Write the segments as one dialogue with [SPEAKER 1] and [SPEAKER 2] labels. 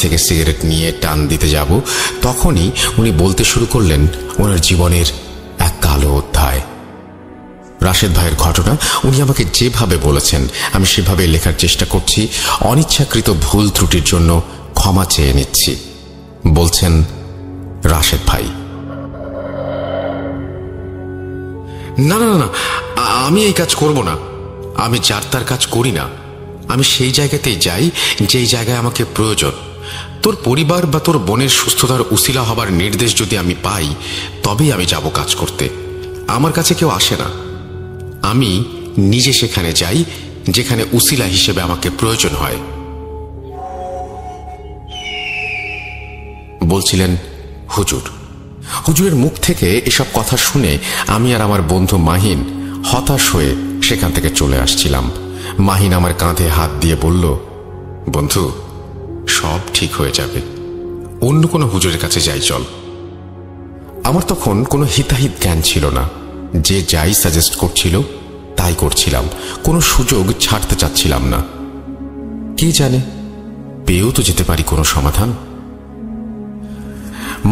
[SPEAKER 1] থেকে সিগারেট নিয়ে টান দিতে যাব, তখনই উনি বলতে শুরু করলেন ওনার জীবনের এক কালো অধ্যায়। রাশেদ ভাইয়ের ঘটনা উনি আমাকে যেভাবে বলেছেন আমি সেভাবে লেখার চেষ্টা করছি। অনিচ্ছাকৃত ভুল ত্রুটির জন্য ক্ষমা চেয়ে নিচ্ছি। বলছেন রাশেদ ভাই, না না না, আমি এই কাজ করব না। আমি যার তার কাজ করি না। আমি সেই জায়গাতেই যাই যেই জায়গায় আমাকে প্রয়োজন। তোর পরিবার বা তোর বোনের সুস্থতার উসিলা হবার নির্দেশ যদি আমি পাই, তবেই আমি যাব কাজ করতে। আমার কাছে কেউ আসে না। আমি নিজে সেখানে যাই যেখানে উসিলা হিসেবে আমাকে প্রয়োজন হয়। বলছিলেন হুজুর। হুজুরের মুখ থেকে এসব কথা শুনে আমি আর আমার বন্ধু মাহিন হতাশ হয়ে সেখান থেকে চলে আসছিলাম। মাহিন আমার কাঁধে হাত দিয়ে বলল, বন্ধু, সব ঠিক হয়ে যাবে, অন্য কোনো হুজুরের কাছে যাই চল। আমার তখন কোনো হিতাহিত জ্ঞান ছিল না। যে যাই সাজেস্ট করছিল তাই করছিলাম, কোনো সুযোগ ছাড়তে চাচ্ছিলাম না। কে জানে, পেয়েও তো যেতে পারি কোনো সমাধান।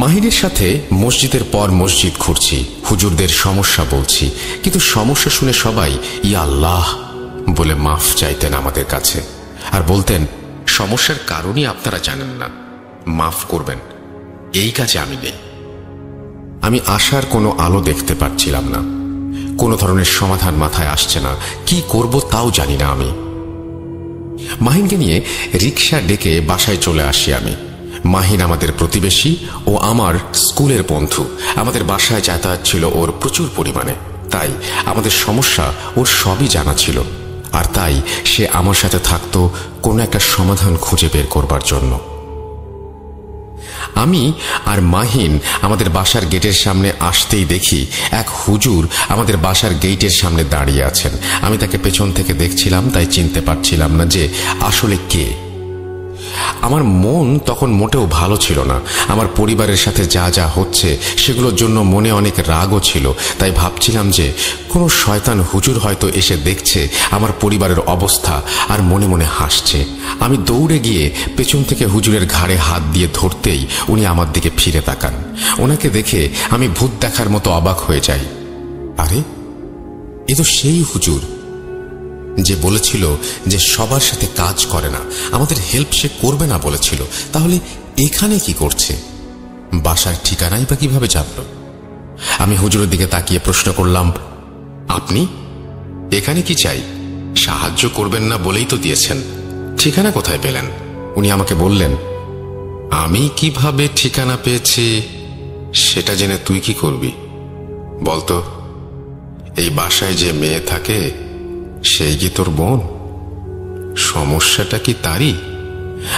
[SPEAKER 1] মাহিনের সাথে মসজিদের পর মসজিদ ঘুরছি, হুজুরদের সমস্যা বলছি, কিন্তু সমস্যা শুনে সবাই ইয়া আল্লাহ বলে মাফ চাইতেন আমাদের কাছে, আর বলতেন সমস্যার কারণই আপনারা জানেন না, মাফ করবেন, এই কাজে আমি নেই। আমি আশার কোনো আলো দেখতে পাচ্ছিলাম না, কোনো ধরনের সমাধান মাথায় আসছে না, কি করব তাও জানি না আমি। মাহিনকে নিয়ে রিক্সা ডেকে বাসায় চলে আসি আমি। মাহিন আমাদের প্রতিবেশী ও আমার স্কুলের বন্ধু। আমাদের বাসায় যাতায়াত ছিল ওর প্রচুর পরিমাণে, তাই আমাদের সমস্যা ওর সবই জানা ছিল, আর তাই সে আমার সাথে থাকতো কোনো একটা সমাধান খুঁজে বের করবার জন্য। আমি আর মাহিন আমাদের বাসার গেটের সামনে আসতেই দেখি এক হুজুর আমাদের বাসার গেটের সামনে দাঁড়িয়ে আছেন। আমি তাকে পেছন থেকে দেখছিলাম, তাই চিনতে পারছিলাম না যে আসলে কে। আমার মন তখন মোটেও ভালো ছিল না। আমার পরিবারের সাথে যা যা হচ্ছে সেগুলোর জন্য মনে অনেক রাগও ছিল, তাই ভাবছিলাম যে কোনো শয়তান হুজুর হয়তো এসে দেখছে আমার পরিবারের অবস্থা আর মনে মনে হাসছে। আমি দৌড়ে গিয়ে পেছন থেকে হুজুরের ঘাড়ে হাত দিয়ে ধরতেই উনি আমার দিকে ফিরে তাকান। ওনাকে দেখে আমি ভূত দেখার মতো অবাক হয়ে যাই। আরে, এ তো সেই হুজুর যে বলেছিল যে সবার সাথে কাজ করে না, আমাদের হেল্প সে করবে না বলেছিল। তাহলে এখানে কি করছে? বাসার ঠিকানাই বা কিভাবে জানল? আমি হুজুরের দিকে তাকিয়ে প্রশ্ন করলাম, আপনি এখানে কি চাই? সাহায্য করবেন না বলেই তো দিয়েছেন, ঠিকানা কোথায় পেলেন? উনি আমাকে বললেন, আমি কিভাবে ঠিকানা পেয়েছি সেটা জেনে তুই কি করবি? বলতো, এই বাসায় যে মেয়ে থাকে সেই কি তোর বোন? সমস্যাটা কি তারই?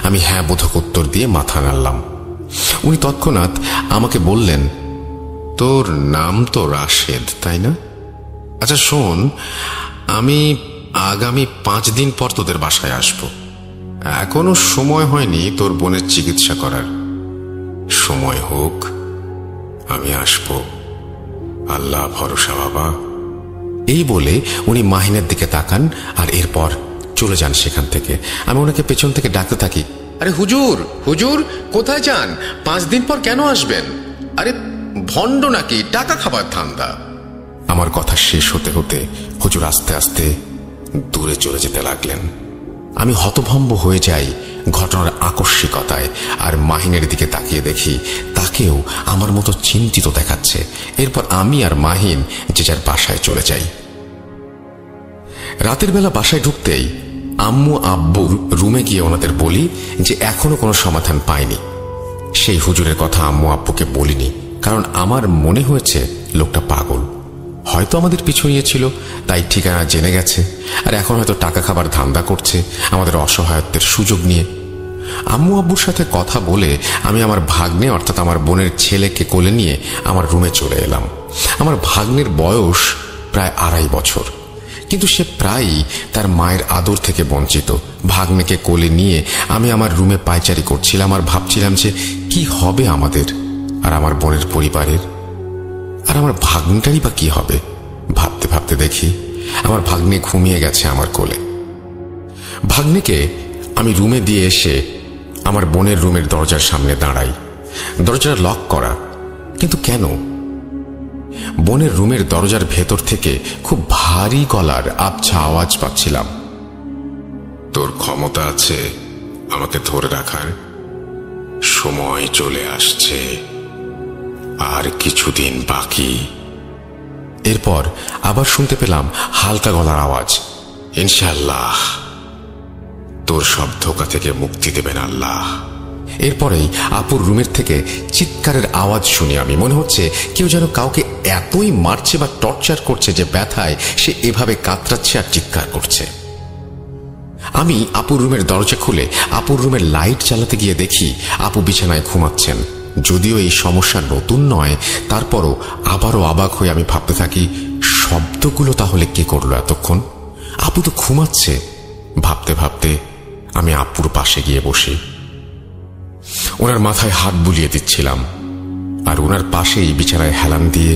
[SPEAKER 1] আমি হ্যাঁ বোধক উত্তর দিয়ে মাথা নাড়লাম। উনি তৎক্ষণাৎ আমাকে বললেন, তোর নাম তো রাশেদ, তাই না? আচ্ছা শোন, আমি আগামী 5 দিন পর তোদের বাসায় আসব। এখনো সময় হয়নি তোর বোনের চিকিৎসা করার। সময় হোক, আমি আসব, আল্লাহ ভরসা বাবা। এই বলে উনি মাহিনের দিকে তাকান আর এরপর চলে যান সেখান থেকে। আমি ওনাকে পেছন থেকে ডাকতে থাকি, আরে হুজুর, হুজুর কোথায় যান? 5 দিন পর কেন আসবেন? আরে ভণ্ড নাকি, টাকা খাবার ধান্দা? আমার কথা শেষ হতে হতে হুজুর আস্তে আস্তে দূরে চলে যেতে লাগলেন। আমি হতভম্ব হয়ে যাই ঘটনার আকস্মিকতায়, আর মাহিনের দিকে তাকিয়ে দেখি তাকেও আমার মতো চিন্তিত দেখাচ্ছে। এরপর আমি আর মাহিন যে যার বাসায় চলে যাই। রাতের বেলা বাসায় ঢুকতেই আম্মু আব্বুর রুমে গিয়ে ওনাদের বলি যে এখনো কোনো সমাধান পাইনি। সেই হুজুরের কথা আম্মু আব্বুকে বলিনি, কারণ আমার মনে হয়েছে লোকটা পাগল, হয়তো আমাদের পিছু নিয়েছিল, তাই ঠিকানা জেনে গেছে, আর এখন হয়তো টাকা খাবার ধান্দা করছে আমাদের অসহায়ত্বের সুযোগ নিয়ে। আম্মু আব্বুর সাথে কথা বলে আমি আমার ভাগ্নে অর্থাৎ আমার বোনের ছেলেকে কোলে নিয়ে আমার রুমে চলে এলাম। আমার ভাগ্নের বয়স প্রায় 2.5 বছর, কিন্তু সে প্রায়ই তার মায়ের আদর থেকে বঞ্চিত। ভাগ্নেকে কোলে নিয়ে আমি আমার রুমে পায়চারি করছিলাম আর ভাবছিলাম যে কি হবে আমাদের আর আমার বোনের পরিবারের, আর আমার ভাগ্নটারই বা কি হবে। ভাবতে ভাবতে দেখি আমার ভাগ্নে ঘুমিয়ে গেছে আমার কোলে। ভাগ্নেকে আমি রুমে দিয়ে এসে আমার বোনের রুমের দরজার সামনে দাঁড়াই। দরজাটা লক করা, কিন্তু কেন? বোনের রুমের দরজার ভেতর থেকে খুব ভারী গলার আবছা আওয়াজ পাচ্ছিলাম। তোর ক্ষমতা আছে আমাকে ধরে রাখার? সময় চলে আসছে, আর কিছুদিন বাকি। এরপর আবার শুনতে পেলাম হালকা গলার আওয়াজ, ইনশাআল্লাহ তোর সব ধোঁকা থেকে মুক্তি দেবেন আল্লাহ। এরপরেই আপুর রুমের থেকে চিৎকারের আওয়াজ শুনি আমি। মনে হচ্ছে কেউ যেন কাউকে এতই মারছে বা টর্চার করছে যে ব্যথায় সে এভাবে কাতরাচ্ছে আর চিৎকার করছে। আমি আপুর রুমের দরজা খুলে আপুর রুমের লাইট জ্বালাতে গিয়ে দেখি আপু বিছানায় ঘুমাচ্ছেন। যদিও এই সমস্যা নতুন নয়, তারপরও আবারও অবাক হয়ে আমি ভাবতে থাকি, শব্দগুলো তাহলে কে করলো এতক্ষণ? আপু তো ঘুমাচ্ছে। ভাবতে ভাবতে আমি আপুর পাশে গিয়ে বসি। ওনার মাথায় হাত বুলিয়ে দিচ্ছিলাম, আর ওনার পাশেই বিছানায় হেলান দিয়ে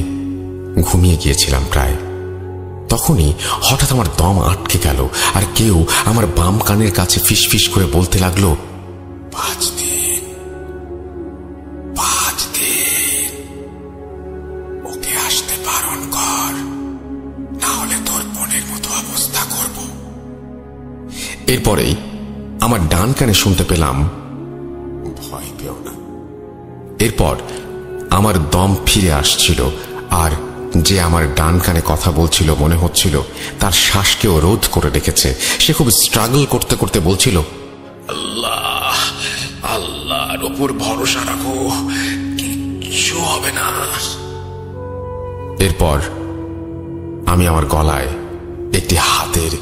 [SPEAKER 1] ঘুমিয়ে গিয়েছিলাম প্রায়। তখনই হঠাৎ আমার দম আটকে গেল, আর কেউ আমার বাম কানের কাছে ফিসফিস করে বলতে লাগলো, 5 দিন, 5 দিন ওকে আসতে বারণ কর, না হলে তোর বোনের মতো অবস্থা করব। এরপরেই আমার ডান কানে শুনতে পেলাম, ভয় পেও না। এরপর আমার দম ফিরে আসছিল, আর যে আমার ডান কানে কথা বলছিল মনে হচ্ছিল তার শ্বাসকেও রোধ করে রেখেছে। সে খুব স্ট্রাগল করতে করতে বলছিল, আল্লাহ, আল্লাহর উপর ভরসা রাখো, কিচ্ছু হবে না। এরপর আমি আমার গলায় একটি হাতের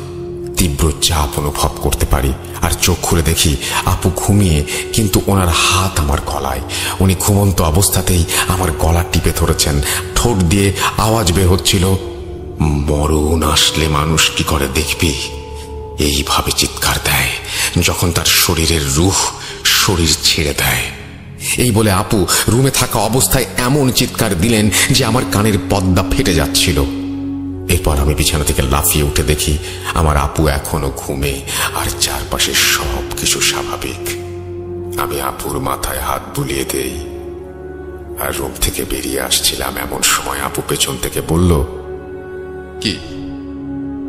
[SPEAKER 1] তীব্র চাপ অনুভব করতে পারি, আর চোখ খুলে দেখি আপু ঘুমিয়ে, কিন্তু ওনার হাত আমার গলায়। উনি ঘুমন্ত অবস্থাতেই আমার গলা টিপে ধরেছেন। ঠোঁট দিয়ে আওয়াজ বের হচ্ছিল, মরণ আসলে মানুষ কি করে দেখবি, এইভাবে চিৎকার দেয় যখন তার শরীরের রূহ শরীর ছেড়ে দেয়। এই বলে আপু রুমে থাকা অবস্থায় এমন চিৎকার দিলেন যে আমার কানের পর্দা ফেটে যাচ্ছিল। এরপর আমি বিছানা থেকে লাফিয়ে উঠে দেখি আমার আপু এখনো ঘুমে, আর চারপাশে সবকিছু স্বাভাবিক। আমি আপুর মাথায় হাত বুলিয়ে দেই আর রুম থেকে বেরিয়ে আসছিলাম। এমন সময় আপু পেছন থেকে বলল, কি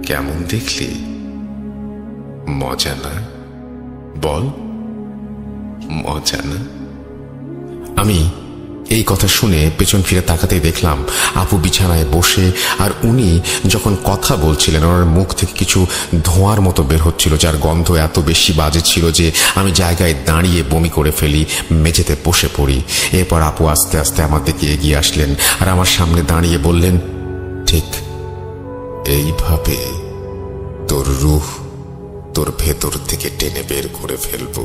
[SPEAKER 1] কেমন দেখলি? মজা না? বল, মজা না? আমি এই কথা শুনে পেছন ফিরে তাকাতে দেখলাম আপু বিছানায় বসে, আর উনি যখন কথা বলছিলেন ওনার মুখ থেকে কিছু ধোঁয়ার মতো বের হচ্ছিল, যার গন্ধ এত বেশি বাজে ছিল যে আমি জায়গায় দাঁড়িয়ে বমি করে ফেলি, মেঝেতে বসে পড়ি। এরপর আপু আস্তে আস্তে আমার দিকে এগিয়ে আসলেন আর আমার সামনে দাঁড়িয়ে বললেন, ঠিক এইভাবে তোর রূহ তোর ভেতর থেকে টেনে বের করে ফেলবো।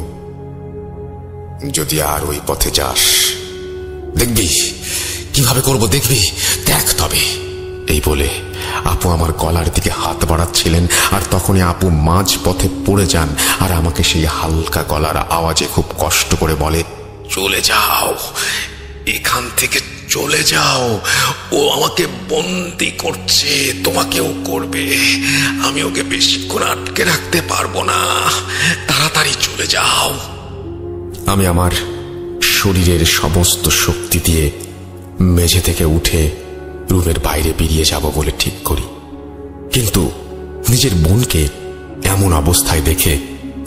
[SPEAKER 1] যদি আর ওই পথে যাস, দেখবি কিভাবে করব, দেখবি, দেখ তবে। এই বলে আপু আমার গলার দিকে হাত বাড়াচ্ছিলেন, আর তখনই আপু মাঝ পথে পড়ে যান, আর আমাকে সেই হালকা গলার আওয়াজে খুব কষ্ট করে বলে, চলে যাও, এখান থেকে চলে যাও, ও আমাকে বন্দি করছে, তোমাকেও করবে, আমি ওকে বেশিক্ষণ আটকে রাখতে পারবো না, তাড়াতাড়ি চলে যাও। আমি আমার শরীরের সমস্ত শক্তি দিয়ে মেঝে থেকে উঠে রুমের বাইরে বেরিয়ে যাব বলে ঠিক করি, কিন্তু নিজের বোনকে এমন অবস্থায় দেখে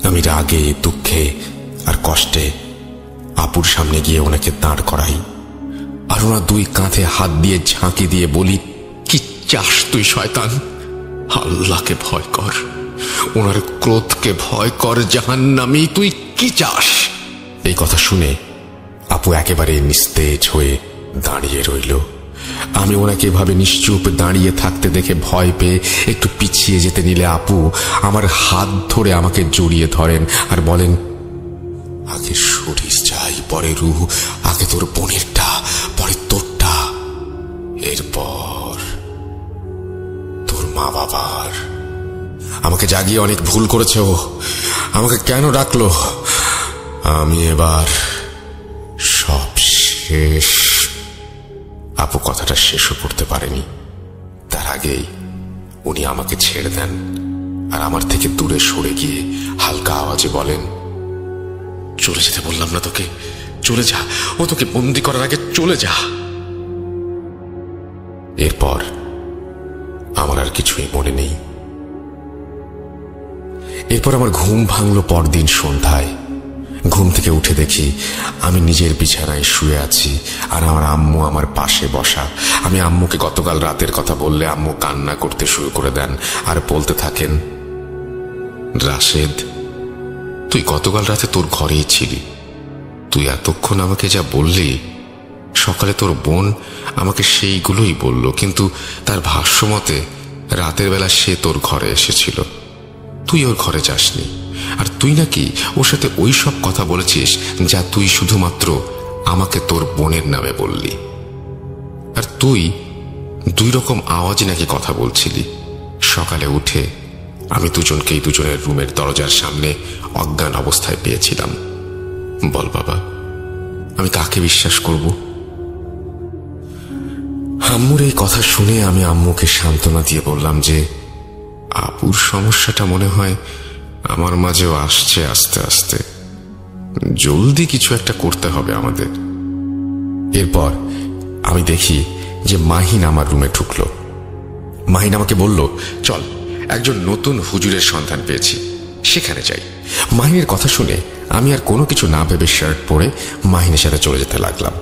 [SPEAKER 1] আমি রাগে, দুঃখে আর কষ্টে আপুর সামনে গিয়ে ওনাকে দাঁড় করাই, আর ওনার 2 কাঁধে হাত দিয়ে ঝাঁকি দিয়ে বলি, কি চাস তুই শয়তান? আল্লাহকে ভয় কর, ওনার ক্রোধকে ভয় কর, জাহান্নামী, তুই কি চাস? এই কথা শুনে আপু একেবারে নিস্তেজ হয়ে দাঁড়িয়ে রইল। আমি ওনাকে এভাবে নিশ্চুপ দাঁড়িয়ে থাকতে দেখে ভয় পেয়ে একটু পিছিয়ে যেতে নিলে আপু আমার হাত ধরে আমাকে জড়িয়ে ধরেন আর বলেন, আগে শরীর চাই, পরে রূহ, আগে তোর বোনেরটা, পরে তোরটা, এরপর তোর মা বাবার। আমাকে জাগিয়ে অনেক ভুল করেছে ও, আমাকে কেন ডাকলো? আমি এবার সব শেষ। আপু কথাটা শেষও করতে পারেনি, তার আগেই উনি আমাকে ছেড়ে দেন আর আমার থেকে দূরে সরে গিয়ে হালকা আওয়াজে বলেন, চলে যেতে বললাম না তোকে? চলে যা, ও তোকে বন্দি করার আগে চলে যা। এরপর আমার আর কিছুই মনে নেই। এরপর আমার ঘুম ভাঙলো পরদিন সন্ধ্যায়। ঘুম থেকে উঠে দেখি আমি নিজের বিছানায় শুয়ে আছি, আর আমার আম্মু আমার পাশে বসা। আমি আম্মুকে গতকাল রাতের কথা বললে আম্মু কান্না করতে শুরু করে দেন আর বলতে থাকেন, রাশেদ, তুই গতকাল রাতে তোর ঘরেই ছিলি। তুই এতক্ষণ আমাকে যা বললি, সকালে তোর বোন আমাকে সেইগুলোই বলল, কিন্তু তার ভাষ্যমতে রাতের বেলা সে তোর ঘরে এসেছিল, তুই ওর ঘরে যাসনি। আর তুই নাকি ওর সাথে ওই সব কথা বলেছিস যা তুই শুধুমাত্র আমাকে তোর বোনের নামে বললি। আর তুই 2 রকম আওয়াজে নাকি কথা বলছিলি। সকালে উঠে আমি দুজনকেই দুজনের রুমের দরজার সামনে অজ্ঞান অবস্থায় পেয়েছিলাম। বল বাবা, আমি কাকে বিশ্বাস করব? আম্মুর এই কথা শুনে আমি আম্মুকে সান্ত্বনা দিয়ে বললাম যে আপুর সমস্যাটা মনে হয় আমার মাঝেও আসছে আস্তে আস্তে, জলদি কিছু একটা করতে হবে আমাদের। এরপর আমি দেখি যে মাহিন আমার রুমে ঢুকলো। মাহিন আমাকে বলল, চল, একজন নতুন হুজুরের সন্ধান পেয়েছি, সেখানে যাই। মাহিনের কথা শুনে আমি আর কোনো কিছু না ভেবে শার্ট পরে মাহিনের সাথে চলে যেতে লাগলাম।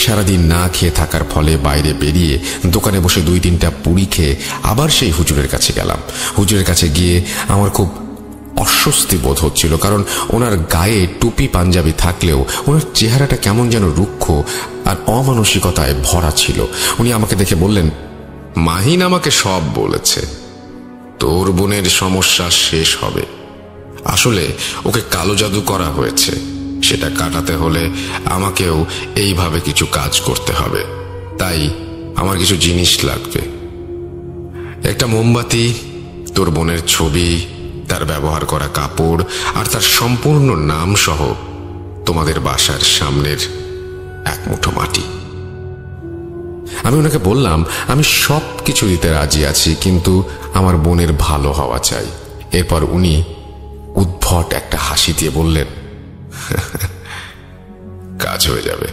[SPEAKER 1] সারাদিন না খেয়ে থাকার ফলে বাইরে বেরিয়ে দোকানে বসে 2-3টা পুরি খেয়ে আবার সেই হুজুরের কাছে গেলাম। হুজুরের কাছে গিয়ে আমার খুব অস্বস্তি বোধ হচ্ছিল, কারণ ওনার গায়ে টুপি পাঞ্জাবি থাকলেও ওনার চেহারাটা কেমন যেন রুক্ষ আর অমানসিকতায় ভরা ছিল। উনি আমাকে দেখে বললেন, মাহিন আমাকে সব বলেছে, তোর বোনের সমস্যা শেষ হবে। আসলে ওকে কালো জাদু করা হয়েছে, সেটা কাটাতে হলে আমাকেও এইভাবে কিছু কাজ করতে হবে। তাই আমার কিছু জিনিস লাগবে, একটা মোমবাতি, তোর বোনের ছবি, তার ব্যবহার করা কাপড় আর তার সম্পূর্ণ নাম সহ তোমাদের বাসার সামনের 1 মুঠো মাটি। আমি ওনাকে বললাম আমি সব কিছু দিতে রাজি আছি, কিন্তু আমার বোনের ভালো হওয়া চাই। এরপর উনি উদ্ভট একটা হাসি দিয়ে বললেন, কাজ হয়ে যাবে।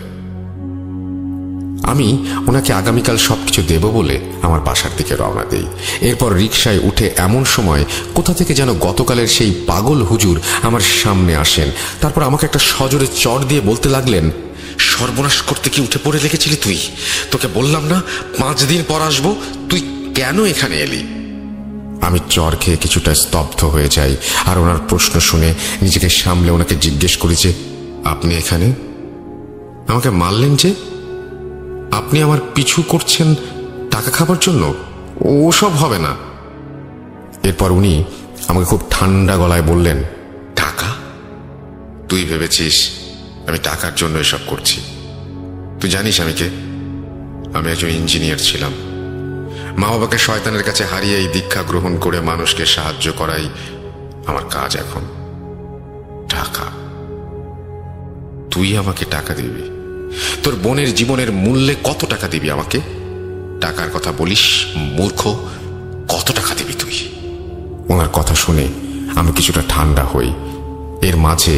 [SPEAKER 1] আমি ওনাকে আগামীকাল সবকিছু দেব বলে আমার বাসার দিকে রওনা দেই। এরপর রিকশায় উঠে এমন সময় কোথা থেকে যেন গতকালের সেই পাগল হুজুর আমার সামনে আসেন। তারপর আমাকে একটা সজোরে চড় দিয়ে বলতে লাগলেন, সর্বনাশ করতে কি উঠে পড়ে লেগেছিলি তুই? তোকে বললাম না 5 দিন পর আসবো, তুই কেন এখানে এলি? আমি চড় খেয়ে কিছুটা স্তব্ধ হয়ে যাই, আর ওনার প্রশ্ন শুনে নিজেকে সামলে ওনাকে জিজ্ঞেস করি যে, আপনি এখানে? আমাকে মারলেন যে? আপনি আমার পিছু করছেন টাকা খাবার জন্য? ওসব হবে না। এরপর উনি আমাকে খুব ঠান্ডা গলায় বললেন, টাকা? তুই ভেবেছিস আমি টাকার জন্য এসব করছি? তুই জানিস আমি কে? আমি একজন ইঞ্জিনিয়ার ছিলাম। মা বাবাকে শয়তানের কাছে হারিয়ে এই দীক্ষা গ্রহণ করে মানুষকে সাহায্য করাই আমার কাজ এখন। টাকা? তুই আমাকে টাকা দিবি? তোর বোনের জীবনের মূল্যে কত টাকা দিবি আমাকে? টাকার কথা বলিস মূর্খ, কত টাকা দিবি তুই? ওনার কথা শুনে আমি কিছুটা ঠান্ডা হই। এর মাঝে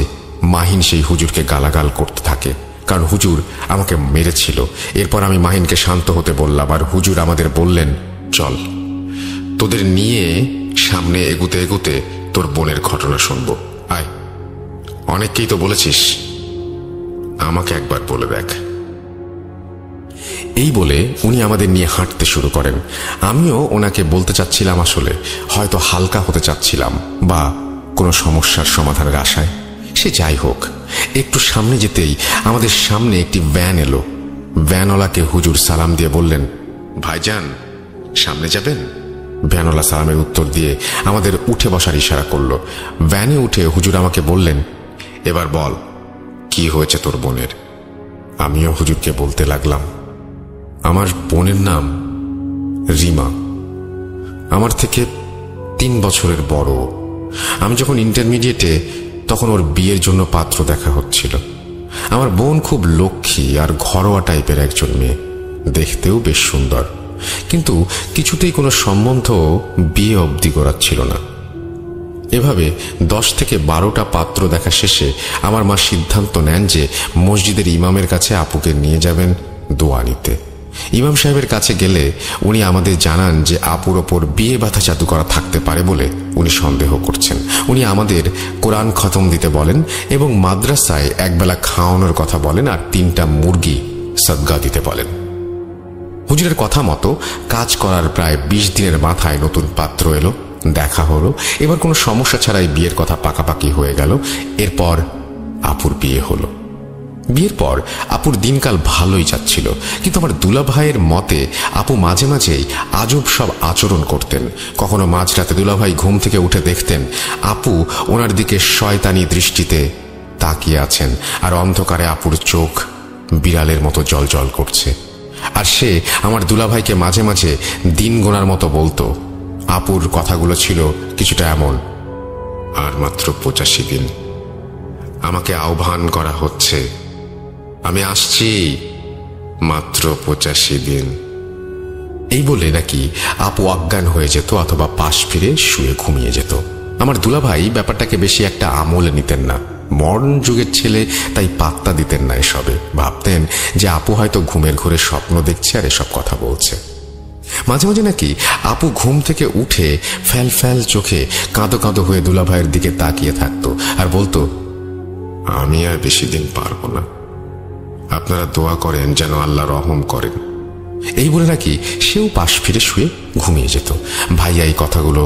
[SPEAKER 1] মাহিন সেই হুজুরকে গালাগাল করতে থাকে, কারণ হুজুর আমাকে মেরেছিল। এরপর আমি মাহিনকে শান্ত হতে বললাম, আর হুজুর আমাদের বললেন, চল, তোদের নিয়ে সামনে এগুতে এগুতে তোর বোনের ঘটনা শুনবো, আয়। অনেককেই তো বলেছিস, আমাকে একবার বলে দেখ। এই বলে উনি আমাদের নিয়ে হাঁটতে শুরু করেন। আমিও ওনাকে বলতে চাচ্ছিলাম, আসলে হয়তো হালকা হতে চাচ্ছিলাম, বা কোনো সমস্যার সমাধানের আশায়। সে যাই হোক, একটু সামনে যেতেই আমাদের সামনে একটি ভ্যান এলো। ভ্যানওয়ালাকে হুজুর সালাম দিয়ে বললেন, ভাইজান সামনে যাবেন? ভ্যানওয়ালা সালামের উত্তর দিয়ে আমাদের উঠে বসার ইশারা করলো। ভ্যানে উঠে হুজুর আমাকে বললেন, এবার বল, কি হয়েছে তোর বোনের? আমিও হুজুরকে বলতে লাগলাম, আমার বোনের নাম রিমা, আমার থেকে 3 বছরের বড়। আমি যখন ইন্টারমিডিয়েটে, তখন ওর বিয়ের জন্য পাত্র দেখা হচ্ছিল। আমার বোন খুব লক্ষ্মী আর ঘরোয়া টাইপের একজন মেয়ে, দেখতেও বেশ সুন্দর, কিন্তু কিছুতেই কোনো সম্বন্ধ বিয়ে অবধি গড়াচ্ছিল না। এভাবে 10 থেকে 12টা পাত্র দেখা শেষে আমার মা সিদ্ধান্ত নেন যে মসজিদের ইমামের কাছে আপুকে নিয়ে যাবেন দোয়া নিতে। ইমাম সাহেবের কাছে গেলে উনি আমাদের জানান যে আপুর ওপর বিয়ে বাঁধা জাদু করা থাকতে পারে বলে উনি সন্দেহ করছেন। উনি আমাদের কোরআন খতম দিতে বলেন এবং মাদ্রাসায় একবেলা খাওয়ানোর কথা বলেন আর 3টা মুরগি সদকা দিতে বলেন। হুজুরের কথা মতো কাজ করার প্রায় 20 দিনের মাথায় নতুন পাত্র এলো, দেখা হলো। এবার কোনো সমস্যা ছাড়াই বিয়ের কথা পাকাপাকি হয়ে গেল। এরপর আপুর বিয়ে হলো। বিয়ের পর আপুর দিনকাল ভালোই যাচ্ছিল, কিন্তু আমার দুলাভাইয়ের মতে আপু মাঝে মাঝেই আজব সব আচরণ করতেন। কখনো মাঝরাতে দুলাভাই ঘুম থেকে উঠে দেখতেন আপু ওনার দিকে শয়তানি দৃষ্টিতে তাকিয়ে আছেন, আর অন্ধকারে আপুর চোখ বিড়ালের মতো জলজল করছে। আর সে আমার দুলাভাইকে মাঝে মাঝে দিন গোনার মতো বলতো। আপুর কথাগুলো ছিল কিছুটা এমন: আর মাত্র 85 দিন, আমাকে আহ্বান করা হচ্ছে, আমি আসছি, মাত্র 85 দিন। এই বলে নাকি আপু অজ্ঞান হয়ে যেত অথবা পাশ ফিরে শুয়ে ঘুমিয়ে যেত। আমার দুলাভাই ব্যাপারটাকে বেশি একটা আমলে নিতেন না। মডার্ন যুগের ছেলে, তাই পাত্তা দিতেন না এসবে। ভাবতেন যে আপু হয়তো ঘুমের ঘোরে স্বপ্ন দেখছে আর এসব কথা বলছে। মাঝে মাঝে নাকি আপু ঘুম থেকে উঠে ফ্যাল ফ্যাল চোখে কাঁদো কাঁদো হয়ে দুলাভাইয়ের দিকে তাকিয়ে থাকতো আর বলতো, আমি আর বেশি দিন পারবো না, আপনারা দোয়া করেন যেন আল্লাহ রহম করেন। এই বলে নাকি সেও পাশ ফিরে শুয়ে ঘুমিয়ে যেত। ভাইয়া এই কথাগুলো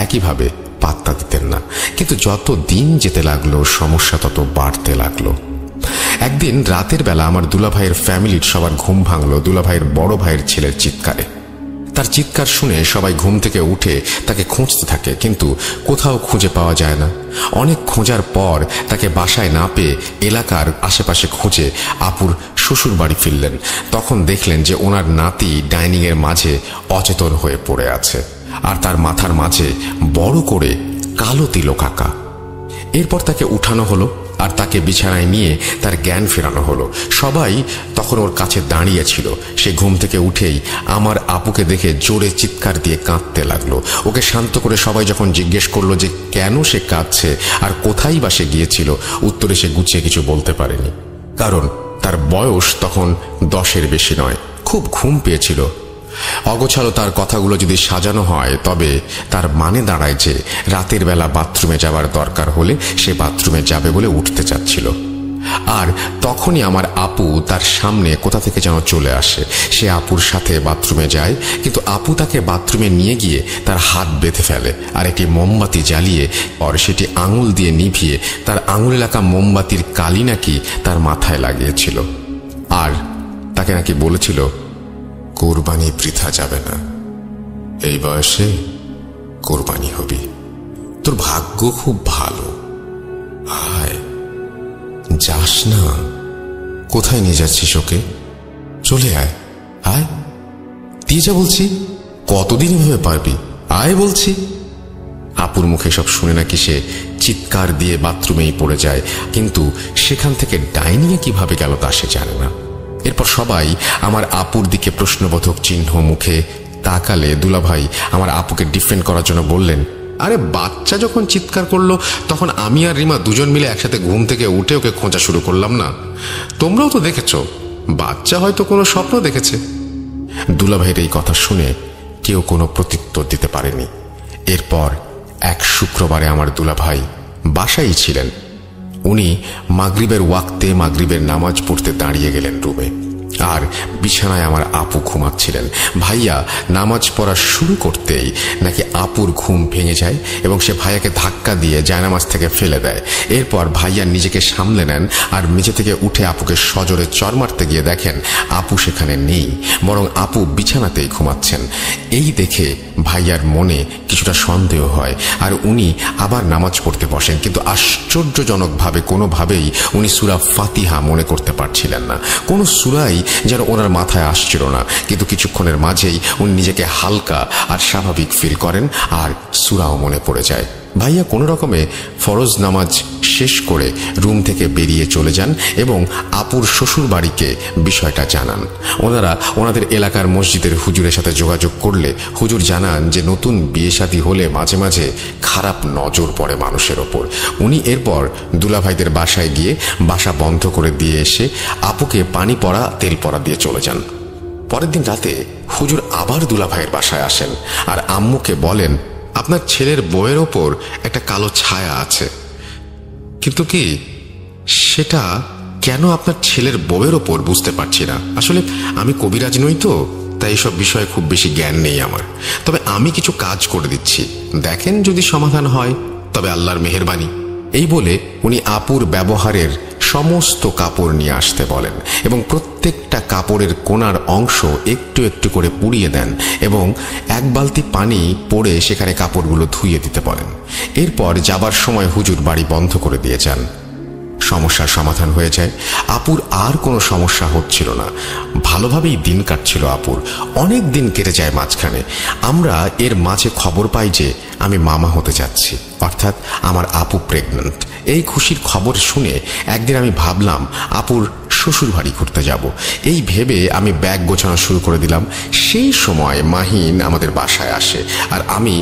[SPEAKER 1] একইভাবে পাত্তা দিতেন না। কিন্তু যত দিন যেতে লাগলো সমস্যা তত বাড়তে লাগলো। একদিন রাতের বেলা আমার দুলাভাইয়ের ফ্যামিলির সবার ঘুম ভাঙলো দুলাভাইয়ের বড় ভাইয়ের ছেলের চিৎকারে। তার চিৎকার শুনে সবাই ঘুম থেকে উঠে তাকে খুঁজতে থাকে, কিন্তু কোথাও খুঁজে পাওয়া যায় না। অনেক খোঁজার পর তাকে বাসায় না পেয়ে এলাকার আশেপাশে খুঁজে আপুর শ্বশুর বাড়ি ফিরলেন। তখন দেখলেন যে ওনার নাতি ডাইনিং এর মাঝে অচেতন হয়ে পড়ে আছে, আর তার মাথার মাঝে বড় করে কালো তিলক আঁকা। এরপর তাকে উঠানো হলো আর তাকে বিছানায় নিয়ে তার জ্ঞান ফেরানো হলো। সবাই তখন ওর কাছে দাঁড়িয়ে ছিল। সে ঘুম থেকে উঠেই আমার আপুকে দেখে জোরে চিৎকার দিয়ে কাঁদতে লাগলো। ওকে শান্ত করে সবাই যখন জিজ্ঞেস করলো যে কেন সে কাঁদছে আর কোথায় বা সে গিয়েছিল, উত্তরে সে গুছিয়ে কিছু বলতে পারেনি, কারণ তার বয়স তখন 10-এর বেশি নয়। খুব ঘুম পেয়েছিল। অগোছালো তার কথাগুলো যদি সাজানো হয় তবে তার মানে দাঁড়ায় যে রাতের বেলা বাথরুমে যাওয়ার দরকার হলে সে বাথরুমে যাবে বলে উঠতে চাচ্ছিল। আর তখনই আমার আপু তার সামনে কোথা থেকে যেন চলে আসে। সে আপুর সাথে বাথরুমে যায়, কিন্তু আপু তাকে বাথরুমে নিয়ে গিয়ে তার হাত বেঁধে ফেলে আর একটি মোমবাতি জ্বালিয়ে পর সেটি আঙুল দিয়ে নিভিয়ে তার আঙুলে লাগা মোমবাতির কালি নাকি তার মাথায় লাগিয়েছিল। আর তাকে নাকি বলেছিল, কোরবানি বৃথা যাবে না, এই বয়সে কোরবানি হবি, তোর ভাগ্য খুব ভালো, আয় যাস না। কোথায় নিয়ে যাচ্ছিস ওকে? চলে আয়, আয় দিয়ে যা বলছি, কতদিন এভাবে পারবি, আয় বলছি। আপুর মুখে সব শুনে নাকি সে চিৎকার দিয়ে বাথরুমেই পড়ে যায়, কিন্তু সেখান থেকে ডাইনিংয়ে কিভাবে গেল তা সে জানে না। এরপর সবাই আমার আপুর দিকে প্রশ্নবোধক চিহ্ন মুখে তাকালে দুলাভাই আমার আপুকে ডিফেন্ড করার জন্য বললেন, আরে বাচ্চা যখন চিৎকার করলো তখন আমি আর রিমা দুজন মিলে একসাথে ঘুম থেকে উঠে ওকে খোঁজা শুরু করলাম না? তোমরাও তো দেখেছ, বাচ্চা হয়তো কোনো স্বপ্ন দেখেছে। দুলাভাইয়ের এই কথা শুনে কেউ কোনো প্রত্যুত্তর দিতে পারেনি। এরপর এক শুক্রবারে আমার দুলাভাই বাসায় ছিলেন। উনি মাগরিবের ওয়াক্তে মাগরিবের নামাজ পড়তে দাঁড়িয়ে গেলেন রুমে, আর বিছানায় আমার আপু ঘুমাচ্ছিলেন। ভাইয়া নামাজ পড়া শুরু করতেই নাকি আপুর ঘুম ভেঙে যায় এবং সে ভাইয়াকে ধাক্কা দিয়ে জায়নামাজ থেকে ফেলে দেয়। এরপর ভাইয়া নিজেকে সামলে নেন আর মেঝে থেকে উঠে আপুকে সজোরে চর মারতে গিয়ে দেখেন আপু সেখানে নেই, বরং আপু বিছানাতেই ঘুমাচ্ছেন। এই দেখে ভাইয়ার মনে কিছুটা সন্দেহ হয় আর উনি আবার নামাজ পড়তে বসেন, কিন্তু আশ্চর্যজনকভাবে কোনোভাবেই উনি সূরা ফাতিহা মনে করতে পারছিলেন না। কোনো সূরাই যেন ওনার মাথায় আসছিল না, কিন্তু কিছুক্ষণের মাঝেই উনি নিজেকে হালকা আর স্বাভাবিক ফিল করেন আর সূরাও মনে পড়ে যায়। ভাইয়া কোনো রকমে ফরজ নামাজ শেষ করে রুম থেকে বেরিয়ে চলে যান এবং আপুর শ্বশুর বাড়িকে বিষয়টা জানান। ওনাদের এলাকার মসজিদের হুজুরের সাথে যোগাযোগ করলে হুজুর জানান যে নতুন বিয়ে শাদী হলে মাঝে মাঝে খারাপ নজর পড়ে মানুষের ওপর। উনি এরপর দুলাভাইদের বাসায় গিয়ে বাসা বন্ধ করে দিয়ে এসে আপুকে পানি পড়া তেল পড়া দিয়ে চলে যান। পরের দিন রাতে হুজুর আবার দুলাভাইয়ের বাসায় আসেন আর আম্মুকে বলেন, আপনার ছেলের বউয়ের ওপর একটা কালো ছায়া আছে, কিন্তু কি সেটা কেন আপনার ছেলের বউয়ের ওপর বুঝতে পারছি না। আসলে আমি কবিরাজ নই তো, তাই এসব বিষয়ে খুব বেশি জ্ঞান নেই আমার। তবে আমি কিছু কাজ করে দিচ্ছি, দেখেন যদি সমাধান হয় তবে আল্লাহর মেহেরবানি। এই বলে উনি আপুর ব্যবহারের সমস্ত কাপড় নিয়ে আসতে বলেন এবং প্রত্যেকটা কাপড়ের কোণার অংশ একটু একটু করে পুড়িয়ে দেন এবং এক বালতি পানি পড়ে সেখানে কাপড়গুলো ধুইয়ে দিতে বলেন। এরপর যাবার সময় হুজুর বাড়ি বন্ধ করে দিয়ে যান। সমস্যার সমাধান হয়ে যায়। আপুর আর কোনো সমস্যা হচ্ছিল না, ভালোভাবেই দিন কাটছিল আপুর। অনেক দিন কেটে যায় মাঝখানে। আমরা এর মাঝে খবর পাই যে আমি মামা হতে যাচ্ছি, অর্থাৎ আমার আপু প্রেগন্যান্ট। এই খুশির খবর শুনে একদিন আমি ভাবলাম আপুর শ্বশুর বাড়ি ঘুরতে যাব। এই ভেবে আমি ব্যাগ গোছানো শুরু করে দিলাম। সেই সময় মাহিন আমাদের বাসায় আসে আর আমি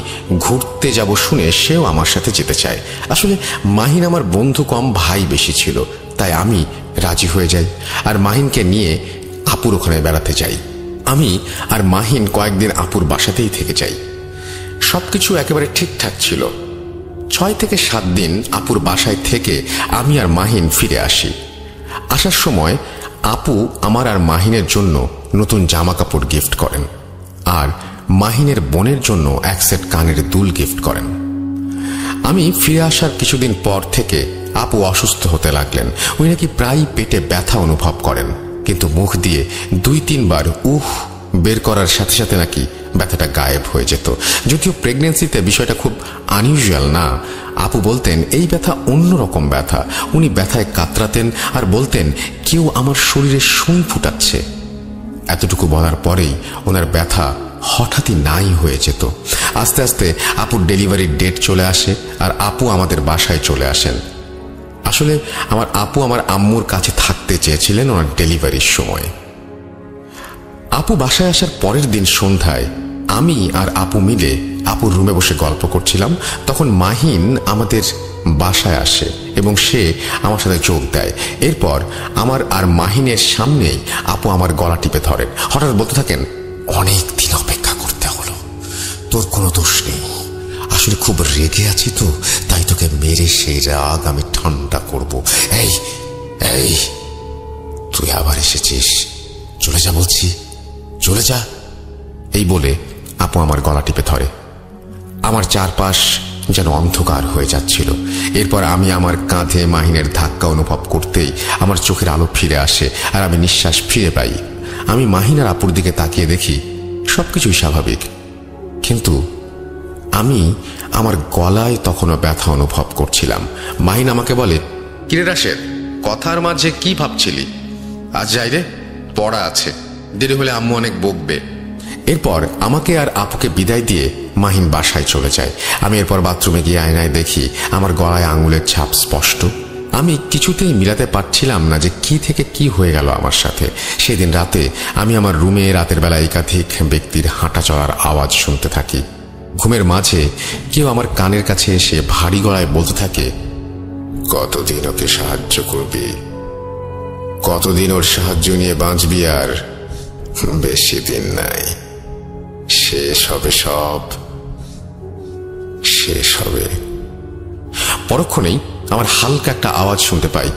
[SPEAKER 1] ঘুরতে যাব শুনে সেও আমার সাথে যেতে চায়। আসলে মাহিন আমার বন্ধু কম, ভাই বেশি ছিল, তাই আমি রাজি হয়ে যাই আর মাহিনকে নিয়ে আপুর ওখানে বেড়াতে যাই। আমি আর মাহিন কয়েকদিন আপুর বাসাতেই থেকে যাই। সবকিছু একেবারে ঠিকঠাক ছিল। 6 থেকে 7 দিন আপুর বাসায় থেকে আমি আর মাহিন ফিরে আসি। আসার সময় আপু আমার আর মাহিনের জন্য নতুন জামা কাপড় গিফট করেন আর মাহিনের বোনের জন্য এক সেট কানের দুল গিফট করেন। আমি ফিরে আসার কিছুদিন পর থেকে আপু অসুস্থ হতে লাগলেন। উনি নাকি প্রায় পেটে ব্যথা অনুভব করেন, কিন্তু মুখ দিয়ে 2-3 বার বের করার সাথে সাথে নাকি ব্যথাটা গায়েব হয়ে যেত। যদিও প্রেগন্যান্সিতে বিষয়টা খুব আনইউজুয়াল না। আপু বলতেন এই ব্যথা অন্যরকম ব্যথা। উনি ব্যথায় কাতরাতেন আর বলতেন কেউ আমার শরীরে সুই ফুটাচ্ছে। এতটুকু বলার পরেই ওনার ব্যথা হঠাৎই নাই হয়ে যেত। আস্তে আস্তে আপুর ডেলিভারির ডেট চলে আসে আর আপু আমাদের বাসায় চলে আসেন। আসলে আমার আপু আমার আম্মুর কাছে থাকতে চেয়েছিলেন ওনার ডেলিভারির সময়। আপু বাসায় আসার পরের দিন সন্ধ্যায় আমি আর আপু মিলে আপুর রুমে বসে গল্প করছিলাম। তখন মাহিন আমাদের বাসায় আসে এবং সে আমার সাথে যোগ দেয়। এরপর আমার আর মাহিনের সামনেই আপু আমার গলা টিপে ধরেন। হঠাৎ বলতে থাকেন, অনেক দিন অপেক্ষা করতে হলো, তোর কোনো দোষ নেই। আসলে খুব রেগে আছি তো, তাই তোকে মেরে সেই রাগ আমি ঠান্ডা করব। এই এই তুই আবার এসেছিস, চলে যা বলছি, চলে যা। এই বলে আপু আমার গলা টিপে ধরে। আমার চারপাশ যেন অন্ধকার হয়ে যাচ্ছিল। এরপর আমি আমার কাঁধে মাহিনের ধাক্কা অনুভব করতেই আমার চোখের আলো ফিরে আসে আর আমি নিঃশ্বাস ফিরে পাই। আমি মাহিন আর আপুর দিকে তাকিয়ে দেখি সবকিছুই স্বাভাবিক, কিন্তু আমি আমার গলায় তখনও ব্যথা অনুভব করছিলাম। মাহিন আমাকে বলে, কিরে রাশেদ, কথার মাঝে কি ভাবছিলি? আজ যাই রে, পড়া আছে, দেরি হলে আম্মু অনেক বকবে। এরপর আমাকে আর আপুকে বিদায় দিয়ে মাহিন বাসায় চলে যায়। আমি এরপর বাথরুমে গিয়ে আয়নায় দেখি আমার গলায় আঙুলের ছাপ স্পষ্ট। আমি কিছুতেই মিলাতে পারছিলাম না যে কি থেকে কি হয়ে গেল আমার সাথে। সেদিন রাতে আমি আমার রুমে রাতের বেলা একাধিক ব্যক্তির হাঁটা চলার আওয়াজ শুনতে থাকি। ঘুমের মাঝে কেউ আমার কানের কাছে এসে ভারী গলায় বলতে থাকে, কতদিন ওকে সাহায্য করবি, কতদিন ওর সাহায্য নিয়ে বাঁচবি, আর বেশি দিন নাই, শেষ হবে, সব শেষ হবে। পরক্ষণেই আমার হালকা একটা আওয়াজ শুনতে পাই,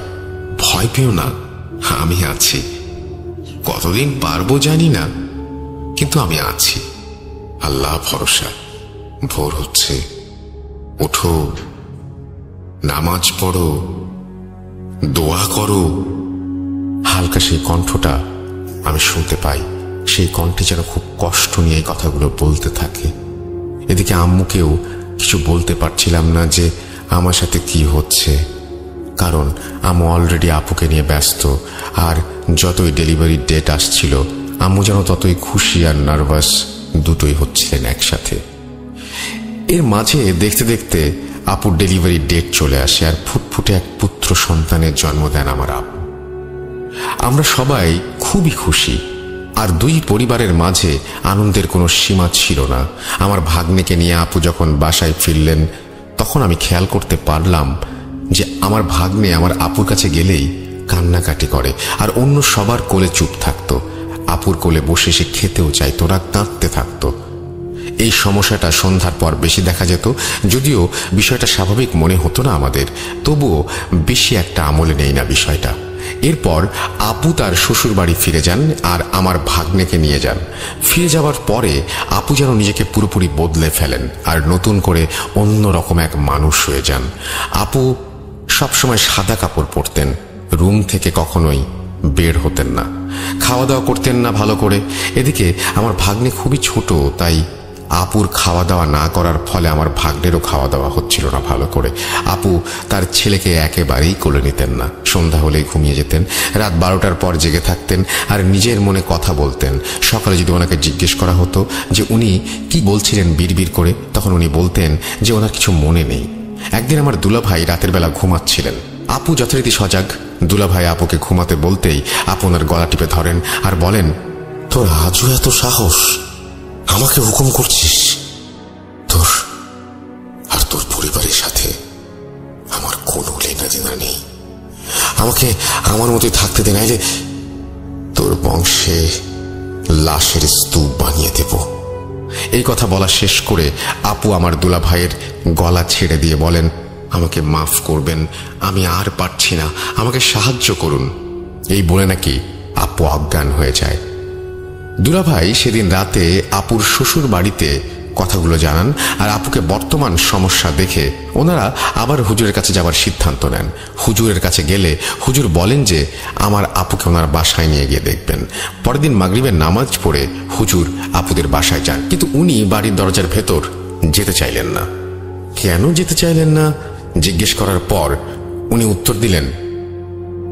[SPEAKER 1] ভয় পেও না, আমি আছি। কতদিন পারবো জানি না, কিন্তু আমি আছি, আল্লাহ ভরসা। ভোর হচ্ছে, ওঠো, নামাজ পড়ো, দোয়া করো। হালকা সেই কণ্ঠটা আমি শুনতে পাই। সেই কণ্ঠে যেন খুব কষ্ট নিয়ে এই কথাগুলো বলতে থাকে। এদিকে আম্মুকেও কিছু বলতে পারছিলাম না যে আমার সাথে কি হচ্ছে, কারণ আম্মু অলরেডি আপুকে নিয়ে ব্যস্ত। আর যতই ডেলিভারির ডেট আসছিল, আম্মু যেন ততই খুশি আর নার্ভাস দুটোই হচ্ছিলেন একসাথে। এর মাঝে দেখতে দেখতে আপুর ডেলিভারি ডেট চলে আসে আর ফুটফুটে এক পুত্র সন্তানের জন্ম দেন আমার আপু। আমরা সবাই খুবই খুশি, আর দুই পরিবারের মাঝে আনন্দের কোনো সীমা ছিল না। আমার ভাগ্নেকে নিয়ে আপু যখন বাসায় ফিরলেন, তখন আমি খেয়াল করতে পারলাম যে আমার ভাগ্নে আমার আপুর কাছে গেলেই কান্নাকাটি করে, আর অন্য সবার কোলে চুপ থাকতো। আপুর কোলে বসে সে খেতেও চাইতো না, কাঁদতে থাকতো। এই সমস্যাটা সন্ধ্যার পর বেশি দেখা যেত, যদিও বিষয়টা স্বাভাবিক মনে হতো না আমাদের, তবুও বেশি একটা আমলে নেই না বিষয়টা। এরপর আপু তার শ্বশুর বাড়ি ফিরে যান আর আমার ভাগ্নেকে নিয়ে যান। ফিরে যাওয়ার পরে আপু যেন নিজেকে পুরোপুরি বদলে ফেলেন আর নতুন করে অন্যরকম এক মানুষ হয়ে যান। আপু সবসময় সাদা কাপড় পরতেন, রুম থেকে কখনোই বের হতেন না, খাওয়া দাওয়া করতেন না ভালো করে। এদিকে আমার ভাগ্নে খুবই ছোট, তাই আপুর খাওয়া দাওয়া না করার ফলে আমার ভাগ্নেরও খাওয়া দাওয়া হচ্ছিল না ভালো করে। আপু তার ছেলেকে একেবারেই কোলে নিতেন না, সন্ধ্যা হলেই ঘুমিয়ে যেতেন, রাত 12টার পর জেগে থাকতেন আর নিজের মনে কথা বলতেন। সকালে যদি ওনাকে জিজ্ঞেস করা হতো যে উনি কি বলছিলেন বিড়বিড় করে, তখন উনি বলতেন যে ওনার কিছু মনে নেই। একদিন আমার দুলাভাই রাতের বেলা ঘুমাচ্ছিলেন, আপু যথারীতি সজাগ। দুলাভাই আপুকে ঘুমাতে বলতেই আপু ওনার গলা টিপে ধরেন আর বলেন,
[SPEAKER 2] তোর আজও এত সাহস, আমাকে হুকুম করছিস? তোর আর তোর পরিবারের সাথে আমার কোনো লেনা দেনা নেই, আমাকে আমার মতোই থাকতে দে, নাইলে তোর বংশে লাশের স্তূপ বানিয়ে দেব।
[SPEAKER 1] এই কথা বলা শেষ করে আপু আমার দুলাভাইয়ের গলা ছেড়ে দিয়ে বলেন, আমাকে মাফ করবেন, আমি আর পারছি না, আমাকে সাহায্য করুন। এই বলে নাকি আপু অজ্ঞান হয়ে যায়। দুলাভাই সেদিন রাতে আপুর শ্বশুর বাড়িতে কথাগুলো জানান, আর আপুকে বর্তমান সমস্যা দেখে ওনারা আবার হুজুরের কাছে যাবার সিদ্ধান্ত নেন। হুজুরের কাছে গেলে হুজুর বলেন যে আমার আপুকে ওনার বাসায় নিয়ে গিয়ে দেখবেন। পরের দিন মাগরিবের নামাজ পড়ে হুজুর আপুদের বাসায় যান, কিন্তু উনি বাড়ির দরজার ভেতর যেতে চাইলেন না। কেন যেতে চাইলেন না জিজ্ঞেস করার পর উনি উত্তর দিলেন,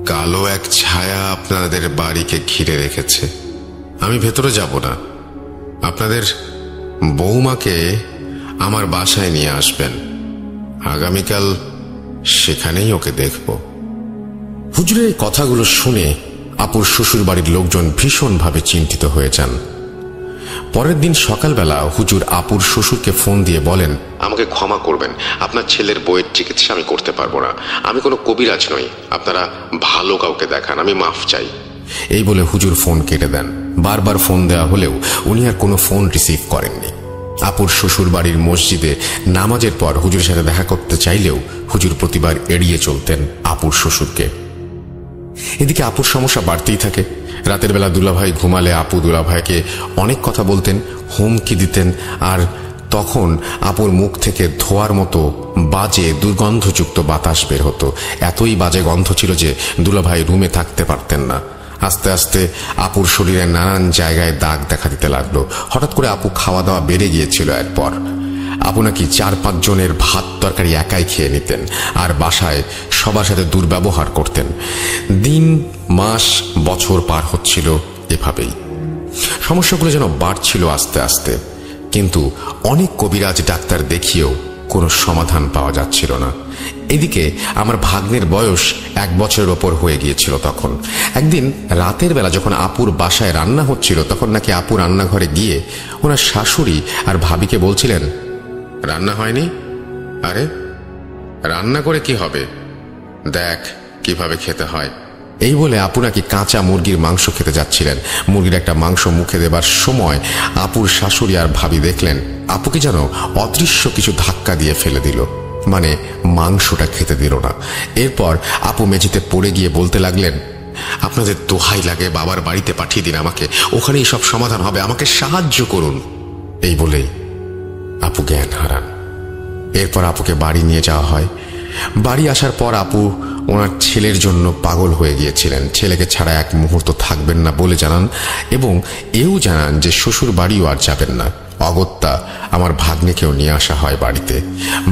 [SPEAKER 1] কালো এক ছায়া আপনাদের বাড়িকে ঘিরে রেখেছে, আমি ভেতরে যাব না, আপনাদের বৌমাকে আমার বাসায় নিয়ে আসবেন, আগামীকাল সেখানেই ওকে দেখব। হুজুরের কথাগুলো শুনে আপুর শ্বশুর বাড়ির লোকজন ভীষণভাবে চিন্তিত হয়ে যান। পরের দিন সকালবেলা হুজুর আপুর শ্বশুরকে ফোন দিয়ে বলেন, আমাকে ক্ষমা করবেন, আপনার ছেলের বইয়ের চিকিৎসা আমি করতে পারবো না, আমি কোনো কবিরাজ নই, আপনারা ভালো কাউকে দেখান, আমি মাফ চাই। এই বলে হুজুর ফোন কেটে দেন। বারবার ফোন দেওয়া হলেও উনি আর কোনো ফোন রিসিভ করেননি। আপুর শ্বশুর বাড়ির মসজিদে নামাজের পর হুজুরের সাথে দেখা করতে চাইলেও হুজুর প্রতিবার এড়িয়ে চলতেন আপুর শ্বশুরকে। এদিকে আপুর সমস্যা বাড়তেই থাকে। রাতের বেলা দুলাভাই ঘুমালে আপু দুলাভাইকে অনেক কথা বলতেন, হুমকি দিতেন, আর তখন আপুর মুখ থেকে ধোয়ার মতো বাজে দুর্গন্ধযুক্ত বাতাস বের হতো। এতই বাজে গন্ধ ছিল যে দুলাভাই রুমে থাকতে পারতেন না। আস্তে আস্তে আপুর শরীরে নানান জায়গায় দাগ দেখা দিতে লাগলো। হঠাৎ করে আপু খাওয়া দাওয়া বেড়ে গিয়েছিল। এরপর আপু নাকি 4-5 জনের ভাত তরকারি একাই খেয়ে নিতেন আর বাসায় সবার সাথে দুর্ব্যবহার করতেন। দিন, মাস, বছর পার হচ্ছিল এভাবেই। সমস্যাগুলো যেন বাড়ছিল আস্তে আস্তে, কিন্তু অনেক কবিরাজ ডাক্তার দেখিয়েও কোনো সমাধান পাওয়া যাচ্ছিল না। এদিকে আমার ভাগ্নের বয়স 1 বছরের ওপর হয়ে গিয়েছিল তখন। একদিন রাতের বেলা যখন আপুর বাসায় রান্না হচ্ছিল, তখন নাকি আপু রান্নাঘরে গিয়ে ওনার শাশুড়ি আর ভাবিকে বলছিলেন, রান্না হয়নি? আরে রান্না করে কি হবে, দেখ কিভাবে খেতে হয়। এই বলে আপু নাকি কাঁচা মুরগির মাংস খেতে যাচ্ছিলেন। মুরগির একটা মাংস মুখে দেবার সময় আপুর শাশুড়ি আর ভাবি দেখলেন আপুকে যেন অদৃশ্য কিছু ধাক্কা দিয়ে ফেলে দিল, মানে মাংসটা খেতে দিল না। এরপর আপু মেঝেতে পড়ে গিয়ে বলতে লাগলেন, আপনাদের দোহাই লাগে, বাবার বাড়িতে পাঠিয়ে দিন আমাকে, ওখানেই সব সমাধান হবে, আমাকে সাহায্য করুন। এই বলেই আপু জ্ঞান হারান। এরপর আপুকে বাড়ি নিয়ে যাওয়া হয়। বাড়ি আসার পর আপু ওনার ছেলের জন্য পাগল হয়ে গিয়েছিলেন। ছেলেকে ছাড়া এক মুহূর্ত থাকবেন না বলে জানান, এবং এও জানান যে শ্বশুর বাড়িও আর যাবেন না। অগত্যা আমার ভাগ্নেকেও নিয়ে আসা হয় বাড়িতে।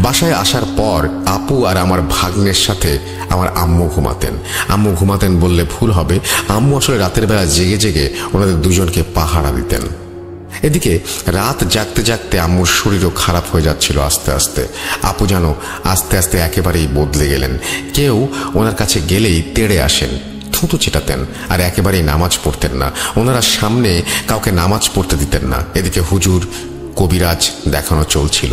[SPEAKER 1] বাসায় আসার পর আপু আর আমার ভাগ্নের সাথে আমার আম্মু ঘুমাতেন। আম্মু ঘুমাতেন বললে ভুল হবে, আম্মু আসলে রাতের বেলা জেগে জেগে ওনাদের দুজনকে পাহারা দিতেন। এদিকে রাত জাগতে জাগতে আম্মুর শরীরও খারাপ হয়ে যাচ্ছিল আস্তে আস্তে। আপু যেন আস্তে আস্তে একেবারেই বদলে গেলেন। কেউ ওনার কাছে গেলেই তেড়ে আসেন, থুতু ছিটাতেন, আর একেবারেই নামাজ পড়তেন না। ওনারা সামনে কাউকে নামাজ পড়তে দিতেন না। এদিকে হুজুর, কবিরাজ দেখানো চলছিল,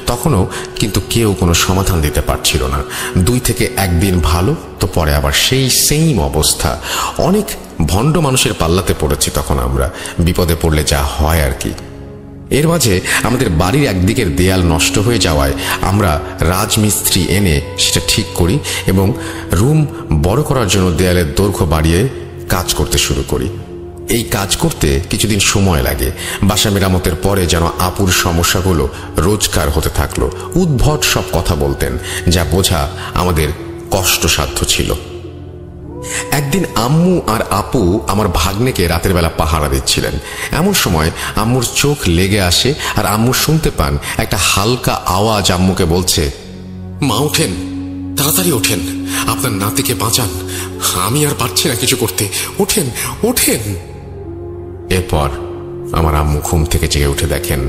[SPEAKER 1] তখনও কিন্তু কেউ কোনো সমাধান দিতে পারছিল না। 2 থেকে 1 দিন ভালো, তো পরে আবার সেই সেম অবস্থা। অনেক ভণ্ড মানুষের পাল্লাতে পড়েছি তখন আমরা, বিপদে পড়লে যা হয় আর কি। এর মাঝে আমাদের বাড়ির একদিকের দেয়াল নষ্ট হয়ে যাওয়ায় আমরা রাজমিস্ত্রি এনে সেটা ঠিক করি এবং রুম বড় করার জন্য দেয়ালের দৈর্ঘ্য বাড়িয়ে কাজ করতে শুরু করি। এই কাজ করতে কিছুদিন সময় লাগে। বাসা মেরামতের পরে যেন আপুর সমস্যাগুলো রোজকার হতে থাকলো। উদ্ভট সব কথা বলতেন, যা বোঝা আমাদের কষ্টসাধ্য ছিল। একদিন আম্মু আর আপু আমার ভাগ্নেকে রাতের বেলা পাহারা দিচ্ছিলেন। এমন সময় আম্মুর চোখ লেগে আসে আর আম্মু শুনতে পান একটা হালকা আওয়াজ আম্মুকে বলছে, মা ওঠেন, তাড়াতাড়ি ওঠেন, আপনার নাতিকে বাঁচান, আমি আর পারছি না কিছু করতে, ওঠেন ওঠেন। এরপর আমার আম্মু ঘুম থেকে জেগে উঠে দেখেন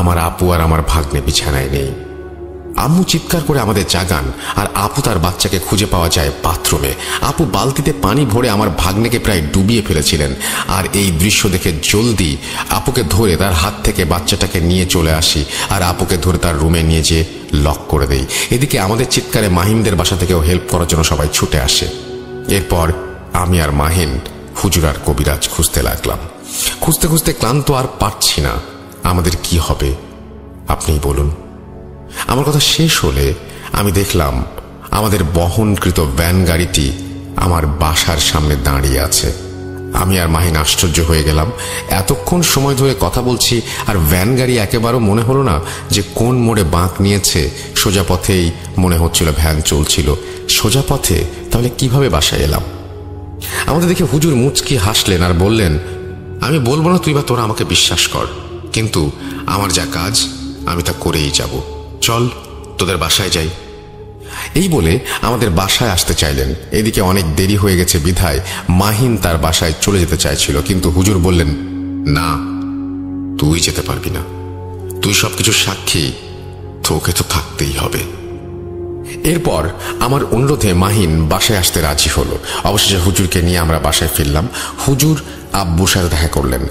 [SPEAKER 1] আমার আপু আর আমার ভাগ্নে বিছানায় নেই। আম্মু চিৎকার করে আমাদের জাগান আর আপু তার বাচ্চাকে খুঁজে পাওয়া যায় বাথরুমে। আপু বালতিতে পানি ভরে আমার ভাগ্নেকে প্রায় ডুবিয়ে ফেলেছিলেন। আর এই দৃশ্য দেখে জলদি আপুকে ধরে তার হাত থেকে বাচ্চাটাকে নিয়ে চলে আসি আর আপুকে ধরে তার রুমে নিয়ে যেয়ে লক করে দেই। এদিকে আমাদের চিৎকারে মাহিনদের বাসা থেকেও হেল্প করার জন্য সবাই ছুটে আসে। এরপর আমি আর মাহিন হুজুর আর কবিরাজ খুঁজতে লাগলাম। খুঁজতে খুঁজতে ক্লান্ত আর পারছি না। আমাদের কি হবে আপনিই বলুন। আমার কথা শেষ হলে আমি দেখলাম আমাদের বহনকৃত ভ্যান গাড়িটি আমার বাসার সামনে দাঁড়িয়ে আছে। আমি আর মাহিন আশ্চর্য হয়ে গেলাম। এতক্ষণ সময় ধরে কথা বলছি আর ভ্যান গাড়ি একেবারেও মনে হলো না যে কোন মোড়ে বাঁক নিয়েছে। সোজা পথেই মনে হচ্ছিল ভ্যান চলছিল। সোজা পথে, তাহলে কিভাবে বাসায় এলাম? আমাদের দেখে হুজুর মুচকি হাসলেন আর বললেন, আমি বলবো না তুই বা তোরা আমাকে বিশ্বাস কর, কিন্তু আমার যা কাজ আমি তা করেই যাব। চল তোদের বাসায় যাই। এই বলে আমাদের বাসায় আসতে চাইলেন। এদিকে অনেক দেরি হয়ে গেছে বিধায় মাহিন তার বাসায় চলে যেতে চাইছিল, কিন্তু হুজুর বললেন, না, তুই যেতে পারবি না, তুই সবকিছু সাক্ষী, তোকে তো থাকতেই হবে। এরপর আমার অনুরোধে মাহিন বাসায় আসতে রাজি হলো। অবশেষে হুজুরকে নিয়ে আমরা বাসায় ফিরলাম। হুজুর আব্বুর সাথে দেখা করলেন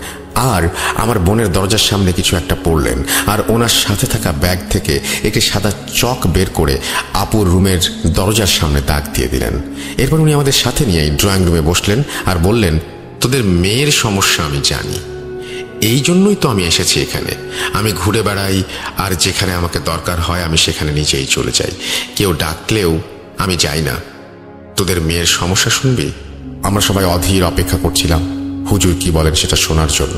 [SPEAKER 1] আর আমার বোনের দরজার সামনে কিছু একটা পড়লেন আর ওনার সাথে থাকা ব্যাগ থেকে একটি সাদা চক বের করে আপুর রুমের দরজার সামনে দাগ দিয়ে দিলেন। এরপর উনি আমাদের সাথে নিয়ে ড্রয়িং রুমে বসলেন আর বললেন, তোদের মেয়ের সমস্যা আমি জানি, এই জন্যই তো আমি এসেছি এখানে। আমি ঘুরে বেড়াই আর যেখানে আমাকে দরকার হয় আমি সেখানে নিজেই চলে যাই। কেউ ডাকলেও আমি যাই না। তোদের মেয়ের সমস্যা শুনবি? আমরা সবাই অধীর অপেক্ষা করছিলাম হুজুর কি বলেন সেটা শোনার জন্য।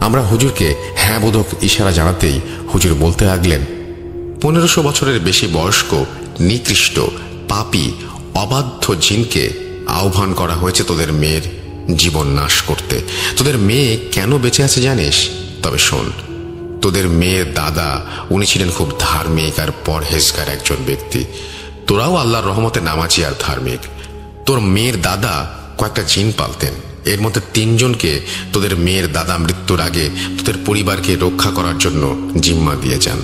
[SPEAKER 1] আমরা হুজুরকে হ্যাঁ বোধক ইশারা জানাতেই হুজুর বলতে লাগলেন, 1500 বছরের বেশি বয়স্ক, নিকৃষ্ট, পাপী, অবাধ্য জিনকে আহ্বান করা হয়েছে তোদের মেয়ের জীবন নাশ করতে। তোদের মেয়ে কেন বেঁচে আছে জানিস? তবে শোন, তোদের মেয়ের দাদা উনি ছিলেন খুব ধার্মিক আর পরহেজগার একজন ব্যক্তি। তোরাও আল্লাহর রহমতে নামাজি আর ধার্মিক। তোর মেয়ের দাদা কয়েকটা জিন পালতেন। এর মধ্যে 3 জনকে তোদের মেয়ের দাদা মৃত্যুর আগে তোদের পরিবারকে রক্ষা করার জন্য জিম্মা দিয়ে যান।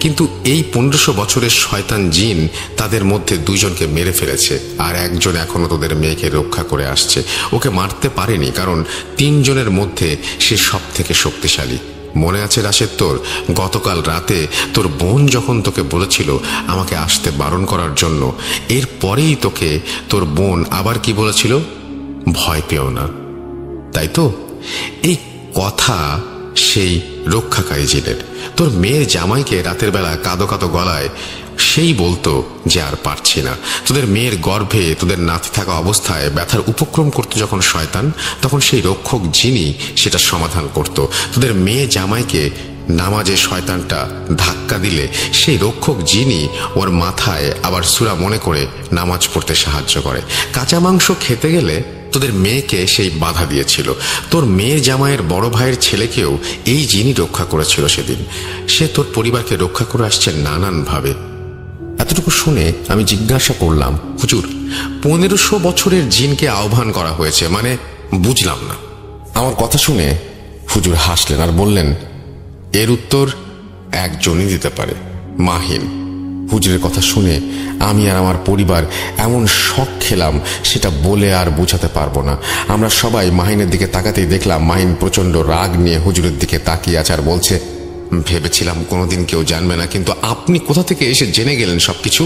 [SPEAKER 1] কিন্তু এই 1500 বছরের শয়তান জিন তাদের মধ্যে 2 জনকে মেরে ফেলেছে আর 1 জন এখনো তোদের মেয়েকে রক্ষা করে আসছে। ওকে মারতে পারেনি কারণ 3 জনের মধ্যে সে সব থেকে শক্তিশালী। মনে আছে রাশেদ তোর, গতকাল রাতে তোর বোন যখন তোকে বলেছিল আমাকে আসতে বারণ করার জন্য, এরপরেই তোকে তোর বোন আবার কি বলেছিল? ভয় পেও না, তাই তো? এই কথা সেই রক্ষাকারী জিনের। তোর মেয়ের জামাইকে রাতের বেলা কাঁদো কাঁদো গলায় সেই বলতো যে আর পারছি না। তোদের মেয়ের গর্ভে তোদের নাতি থাকা অবস্থায় ব্যথার উপক্রম করতো যখন শয়তান, তখন সেই রক্ষক জিনই সেটা সমাধান করত। তোদের মেয়ে জামাইকে নামাজে শয়তানটা ধাক্কা দিলে সেই রক্ষক জিনই ওর মাথায় আবার সূরা মনে করে নামাজ পড়তে সাহায্য করে। কাঁচা মাংস খেতে গেলে তোদের মেয়েকে সেই বাধা দিয়েছিল। তোর মেয়ের জামাইয়ের বড় ভাইয়ের ছেলেকেও এই জিনই রক্ষা করেছিল সেদিন। সে তোর পরিবারকে রক্ষা করে আসছে নানানভাবে। এতটুকু শুনে আমি জিজ্ঞাসা করলাম, হুজুর 1500 বছরের জিনকে আহ্বান করা হয়েছে মানে বুঝলাম না। আমার কথা শুনে হুজুর হাসলেন আর বললেন, এর উত্তর একজনই দিতে পারে, মাহিন। হুজুরের কথা শুনে আমি আর আমার পরিবার এমন শক খেলাম, সেটা বলে আর বোঝাতে পারবো না। আমরা সবাই মাহিনের দিকে তাকাতেই দেখলাম মাহিন প্রচন্ড রাগ নিয়ে হুজুরের দিকে তাকিয়ে আছে আর বলছে, ভেবেছিলাম কোনোদিন কেউ জানবে না, কিন্তু আপনি কোথা থেকে এসে জেনে গেলেন সবকিছু?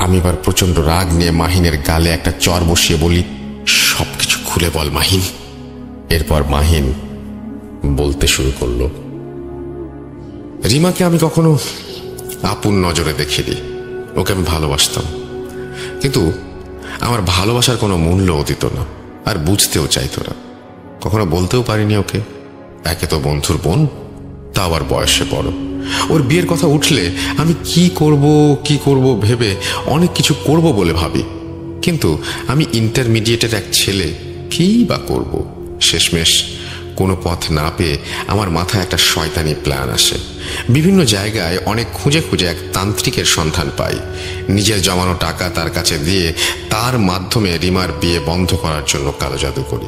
[SPEAKER 1] আমি এবার প্রচন্ড রাগ নিয়ে মাহিনের গালে একটা চর বসিয়ে বলি, সবকিছু খুলে বল মাহিন। এরপর মাহিন বলতে শুরু করলো, রিমাকে আমি কখনো আপন নজরে দেখিনি। ওকে আমি ভালোবাসতাম, কিন্তু আমার ভালোবাসার কোনো মূল্যও দিত না, আর বুঝতেও চাইতো না। কখনো বলতেও পারিনি ওকে। একে তো বন্ধুর বোন, তা আবার বয়সে বড়। ওর বিয়ের কথা উঠলে আমি কি করব ভেবে অনেক কিছু করব বলে ভাবি, কিন্তু আমি ইন্টারমিডিয়েটের এক ছেলে, কি বা করব? শেষমেশ কোনো পথ না পেয়ে আমার মাথায় একটা শয়তানি প্ল্যান আসে। বিভিন্ন জায়গায় অনেক খুঁজে খুঁজে এক তান্ত্রিকের সন্ধান পাই। নিজের জমানো টাকা তার কাছে দিয়ে তার মাধ্যমে রিমার বিয়ে বন্ধ করার জন্য কালো জাদু করি।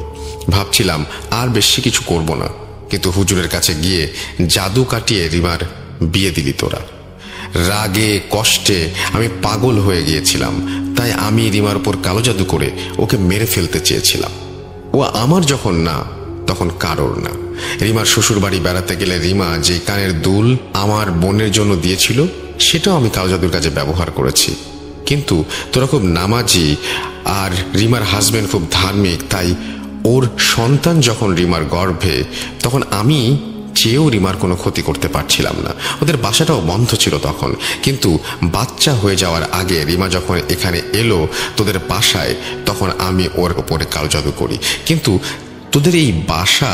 [SPEAKER 1] ভাবছিলাম আর বেশি কিছু করব না, কিন্তু হুজুরের কাছে গিয়ে জাদু কাটিয়ে রিমার বিয়ে দিলি তোরা। রাগে কষ্টে আমি পাগল হয়ে গিয়েছিলাম, তাই আমি রিমার উপর কালো জাদু করে ওকে মেরে ফেলতে চেয়েছিলাম। ও আমার যখন না, তখন কারোর না। রিমার শ্বশুর বাড়ি বেড়াতে গেলে রিমা যে কানের দুল আমার বোনের জন্য দিয়েছিল, সেটাও আমি কালো জাদুর কাজে ব্যবহার করেছি। কিন্তু তোরা খুব নামাজি আর রিমার হাজবেন্ড খুব ধার্মিক, তাই ওর সন্তান যখন রিমার গর্ভে, তখন আমি চেয়েও রিমার কোনো ক্ষতি করতে পারছিলাম না। ওদের বাসাটাও বন্ধ ছিল তখন, কিন্তু বাচ্চা হয়ে যাওয়ার আগে রিমা যখন এখানে এলো তোদের বাসায়, তখন আমি ওর উপরে কালো জাদু করি। কিন্তু তোদের এই বাসা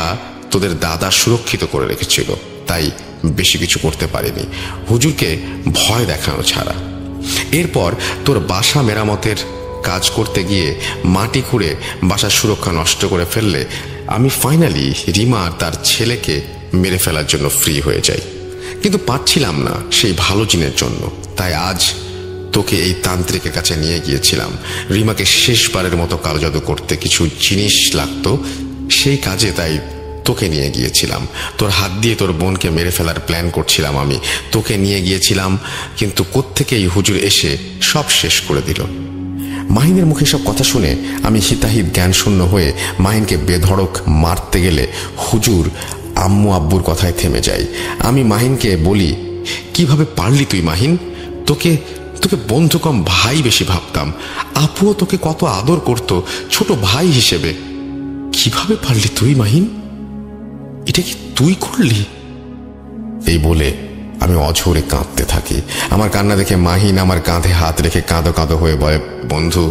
[SPEAKER 1] তোদের দাদা সুরক্ষিত করে রেখেছিল, তাই বেশি কিছু করতে পারিনি, হুজুরকে ভয় দেখানো ছাড়া। এরপর তোর বাসা মেরামতের কাজ করতে গিয়ে মাটি খুঁড়ে বাসার সুরক্ষা নষ্ট করে ফেললে আমি ফাইনালি রিমা আর তার ছেলেকে মেরে ফেলার জন্য ফ্রি হয়ে যাই। কিন্তু পারছিলাম না সেই ভালো জিনের জন্য, তাই আজ তোকে এই তান্ত্রিকের কাছে নিয়ে গিয়েছিলাম। রিমাকে শেষবারের মতো কালো জাদু করতে কিছু জিনিস লাগতো, সেই কাজে তাই তোকে নিয়ে গিয়েছিলাম। তোর হাত দিয়ে তোর বোনকে মেরে ফেলার প্ল্যান করছিলাম আমি, তোকে নিয়ে গিয়েছিলাম, কিন্তু কোত্থেকেই হুজুর এসে সব শেষ করে দিল। মাহিনের মুখে সব কথা শুনে আমি হিতাহিত জ্ঞান শূন্য হয়ে মাহিনকে বেধড়ক মারতে গেলে হুজুর আম্মু আব্বুর কথায় থেমে যাই। আমি মাহিনকে বলি, কিভাবে পারলি তুই মাহিন? তোকে বন্ধু কম ভাই বেশি ভাবতাম, আপুও তোকে কত আদর করত ছোট ভাই হিসেবে। কিভাবে পারলি তুই মাহিন? এটা কি তুই করলি? এই বলে আমি অঝরে কাঁদতে থাকি। আমার কান্না দেখে মাহিন আমার কাঁধে হাত রেখে কাঁদো কাঁদো হয়ে বলে, বন্ধু,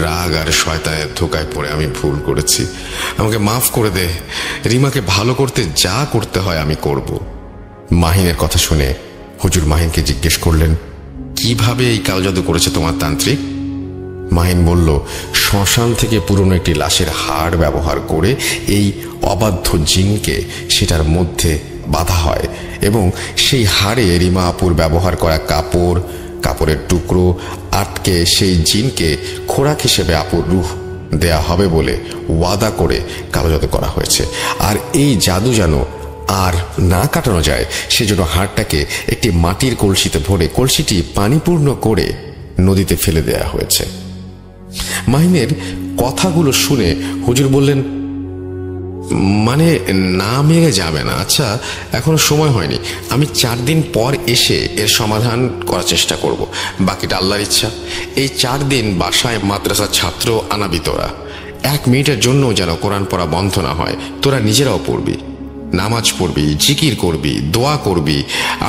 [SPEAKER 1] রাগ আর শয়তানের ধোকায় পড়ে আমি ভুল করেছি, আমাকে মাফ করে দে। রিমাকে ভালো করতে যা করতে হয় আমি করব। মাহিনের কথা শুনে হুজুর মাহিনকে জিজ্ঞেস করলেন, কিভাবে এই কালো জাদু করেছে তোমার তান্ত্রিক? মাহিন বলল, শ্মশান থেকে পুরনো একটি লাশের হাড় ব্যবহার করে এই অবাধ্য জিনকে সেটার মধ্যে বাঁধা হয় এবং সেই হাড়ে রিমা আপুর ব্যবহার করা কাপড়ের টুকরো আটকে সেই জিনকে খোরাক হিসেবে আপুর রূহ দেয়া হবে বলে ওয়াদা করে কালো জাদু করা হয়েছে। আর এই জাদু যেন আর না কাটানো যায়, সেজন্য হাড়টাকে একটি মাটির কলসিতে ভরে কলসিটি পানিপূর্ণ করে নদীতে ফেলে দেয়া হয়েছে। মাহিনের কথাগুলো শুনে হুজুর বললেন, মানে না মেরে যাবে না। আচ্ছা, এখনো সময় হয়নি, আমি 4 দিন পর এসে এর সমাধান করার চেষ্টা করব, বাকিটা আল্লাহর ইচ্ছা। এই 4 দিন বাসায় মাদ্রাসার ছাত্র আনাবি তোরা। 1 মিনিটের জন্য যেন কোরআন পড়া বন্ধ না হয়। তোরা নিজেরাও পড়বি, নামাজ পড়বি, জিকির করবি, দোয়া করবি।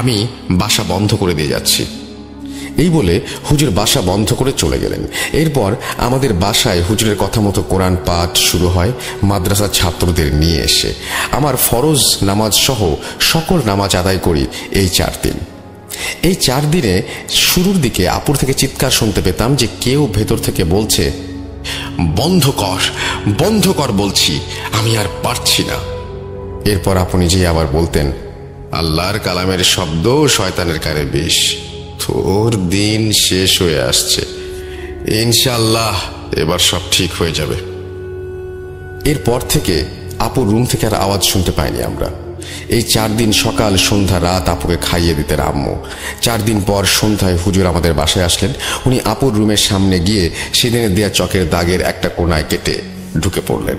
[SPEAKER 1] আমি বাসা বন্ধ করে দিয়ে যাচ্ছি। এই বলে হুজুর বাসা বন্ধ করে চলে গেলেন। এরপর আমাদের বাসায় হুজুরের কথা মতো কোরআন পাঠ শুরু হয় মাদ্রাসার ছাত্রদের নিয়ে এসে। আমার ফরজ নামাজ সহ সকল নামাজ আদায় করি এই 4 দিন। এই 4 দিনে শুরুর দিকে আপুর থেকে চিৎকার শুনতে পেতাম যে কেউ ভেতর থেকে বলছে, বন্ধ কর বলছি, আমি আর পারছি না। এরপর আপু নিজেই আবার বলতেন, আল্লাহর কালামের শব্দ শয়তানের কানে বিষ। তোর দিন শেষ হয়ে আসছে, ইনশাআল্লাহ এবার সব ঠিক হয়ে যাবে। এরপর থেকে আপুর রুম থেকে আর আওয়াজ শুনতে পাইনি আমরা। এই 4 দিন সকাল সন্ধ্যা রাত আপুকে খাইয়ে দিতেন আম্মু। 4 দিন পর সন্ধ্যায় হুজুর আমাদের বাসায় আসলেন। উনি আপুর রুমের সামনে গিয়ে সেদিনের দেয়া চকের দাগের একটা কোনায় কেটে ঢুকে পড়লেন।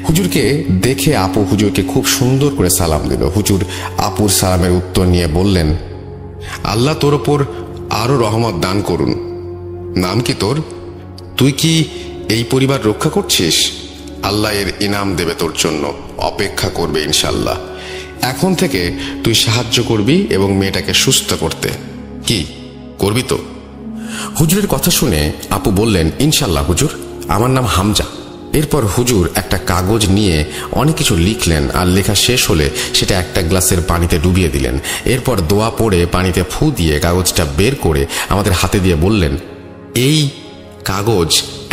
[SPEAKER 1] হুজুরকে দেখে আপু হুজুরকে খুব সুন্দর করে সালাম দিল। হুজুর আপুর সালামের উত্তর নিয়ে বললেন, আল্লাহ তোর ওপর আরো রহমত দান করুন। নাম কি তোর? তুই কি এই পরিবার রক্ষা করছিস? আল্লাহ এর ইনাম দেবে তোর জন্য, অপেক্ষা করবে ইনশাল্লাহ। এখন থেকে তুই সাহায্য করবি এবং মেয়েটাকে সুস্থ করতে। কি করবি তো? হুজুরের কথা শুনে আপু বললেন, ইনশাল্লাহ হুজুর, আমার নাম হামজা। এরপর হুজুর একটা কাগজ নিয়ে অনেক কিছু লিখলেন, আর লেখা শেষ হলে সেটা একটা গ্লাসের পানিতে ডুবিয়ে দিলেন। এরপর দোয়া পড়ে পানিতে ফু দিয়ে কাগজটা বের করে আমাদের হাতে দিয়ে বললেন, এই কাগজ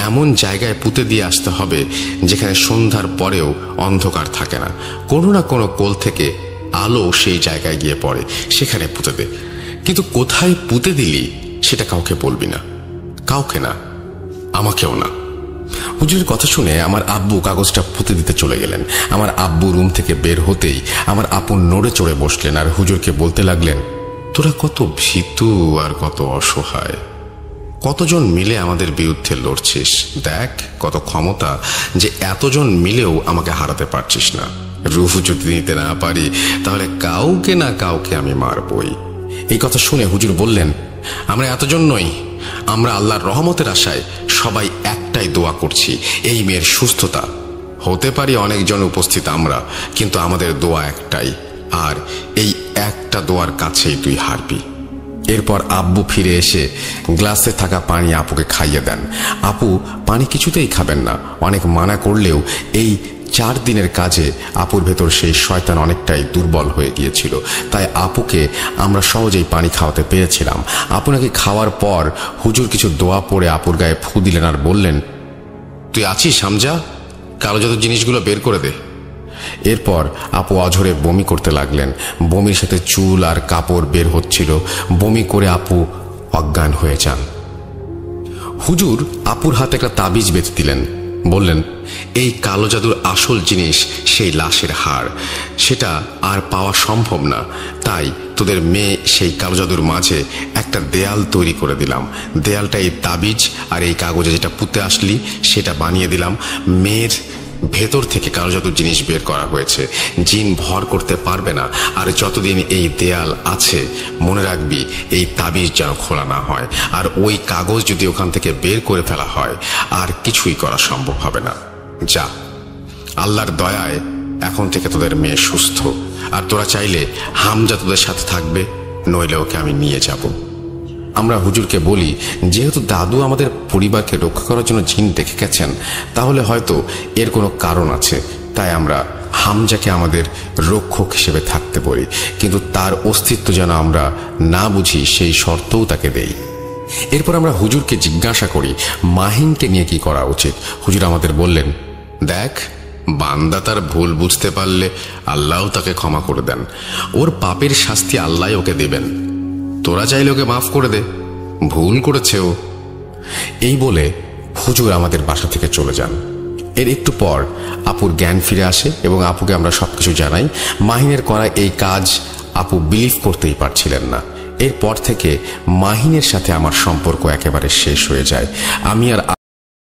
[SPEAKER 1] এমন জায়গায় পুঁতে দিয়ে আসতে হবে যেখানে সন্ধ্যার পরেও অন্ধকার থাকে না। কোনো না কোনো কোল থেকে আলো সেই জায়গায় গিয়ে পড়ে, সেখানে পুঁতে দে। কিন্তু কোথায় পুঁতে দিলি সেটা কাউকে বলবি না, কাউকে না, আমাকেও না। হুজুরের কথা শুনে আমার আব্বু কাগজটা পুঁতে দিতে চলে গেলেন। আমার আব্বু রুম থেকে বের হতেই আমার আপু নড়ে চড়ে বসলেন আর হুজুরকে বলতে লাগলেন, তোরা কত ভীতু আর কত অসহায়, কতজন মিলে আমাদের বিরুদ্ধে লড়ছিস। দেখ কত ক্ষমতা যে এতজন মিলেও আমাকে হারাতে পারছিস না। রূহ যদি নিতে না পারি তাহলে কাউকে না কাউকে আমি মারবই। এই কথা শুনে হুজুর বললেন, আমরা এতজন নই, আমরা আল্লাহর রহমতের আশায় সবাই একটাই দোয়া করছি, এই মেয়ের সুস্থতা। হতে পারি অনেকজন উপস্থিত আমরা, কিন্তু আমাদের দোয়া একটাই, আর এই একটা দোয়ার কাছেই তুই হারবি। এরপর আব্বু ফিরে এসে গ্লাসে থাকা পানি আপুকে খাইয়ে দেন। আপু পানি কিছুতেই খাবেন না। অনেক মানা করলেও এই 4 দিনের কাজে আপুর ভেতর সেই শয়তান অনেকটাই দুর্বল হয়ে গিয়েছিল। তাই আপুকে আমরা সহজেই পানি খাওয়াতে পেরেছিলাম। আপু নাকি খাওয়ার পর হুজুর কিছু দোয়া পড়ে আপুর গায়ে ফু দিলেন আর বললেন, তুই আছিস হামজা, কালো জাদুর জিনিসগুলো বের করে দে। এরপর আপু অঝরে বমি করতে লাগলেন। বমির সাথে চুল আর কাপড় বের হচ্ছিল। বমি করে আপু অজ্ঞান হয়ে যান। হুজুর আপুর হাতে একটা তাবিজ বেঁধে দিলেন। বললেন, এই কালো জাদুর আসল জিনিস সেই লাশের হাড়, সেটা আর পাওয়া সম্ভব না। তাই তোদের মেয়ে সেই কালো জাদুর মাঝে একটা দেয়াল তৈরি করে দিলাম। দেয়ালটা এই তাবিজ আর এই কাগজে যেটা পুঁতে আসলি সেটা বানিয়ে দিলাম। মেয়ের ভেতর থেকে কালো জাদুর জিনিস বের করা হয়েছে, জিন ভর করতে পারবে না। আর যতদিন এই দেয়াল আছে মনে রাখবি এই তাবিজ যেন খোলা না হয়, আর ওই কাগজ যদি ওখান থেকে বের করে ফেলা হয় আর কিছুই করা সম্ভব হবে না। যা, আল্লাহর দয়ায় এখন থেকে তোদের মেয়ে সুস্থ, আর তোরা চাইলে হামজা তোদের সাথে থাকবে, নইলে ওকে আমি নিয়ে যাব। আমরা হুজুরকে বলি, যেহেতু দাদু আমাদের পরিবারকে রক্ষা করার জন্য জিন দেখে গেছেন, তাহলে হয়তো এর কোনো কারণ আছে। তাই আমরা হামজাকে আমাদের রক্ষক হিসেবে থাকতে বলি, কিন্তু তার অস্তিত্ব যেন আমরা না বুঝি সেই শর্তও তাকে দেই। এরপর আমরা হুজুরকে জিজ্ঞাসা করি মাহিনকে নিয়ে কি করা উচিত। হুজুর আমাদের বললেন, দেখ, বান্দা তার ভুল বুঝতে পারলে আল্লাহও তাকে ক্ষমা করে দেন। ওর পাপের শাস্তি আল্লাহ ওকে দেবেন। তোরা চাইলে ওকে মাফ করে দে, ভুল করেছে ও। এই বলে হুজুর আমাদের বাসা থেকে চলে যান। এর একটু পর আপুর জ্ঞান ফিরে আসে এবং আপুকে আমরা সবকিছু জানাই। মাহিনের করা এই কাজ আপু বিলিভ করতেই পারছিলেন না। এরপর থেকে মাহিনের সাথে আমার সম্পর্ক একেবারে শেষ হয়ে যায়। আমি আর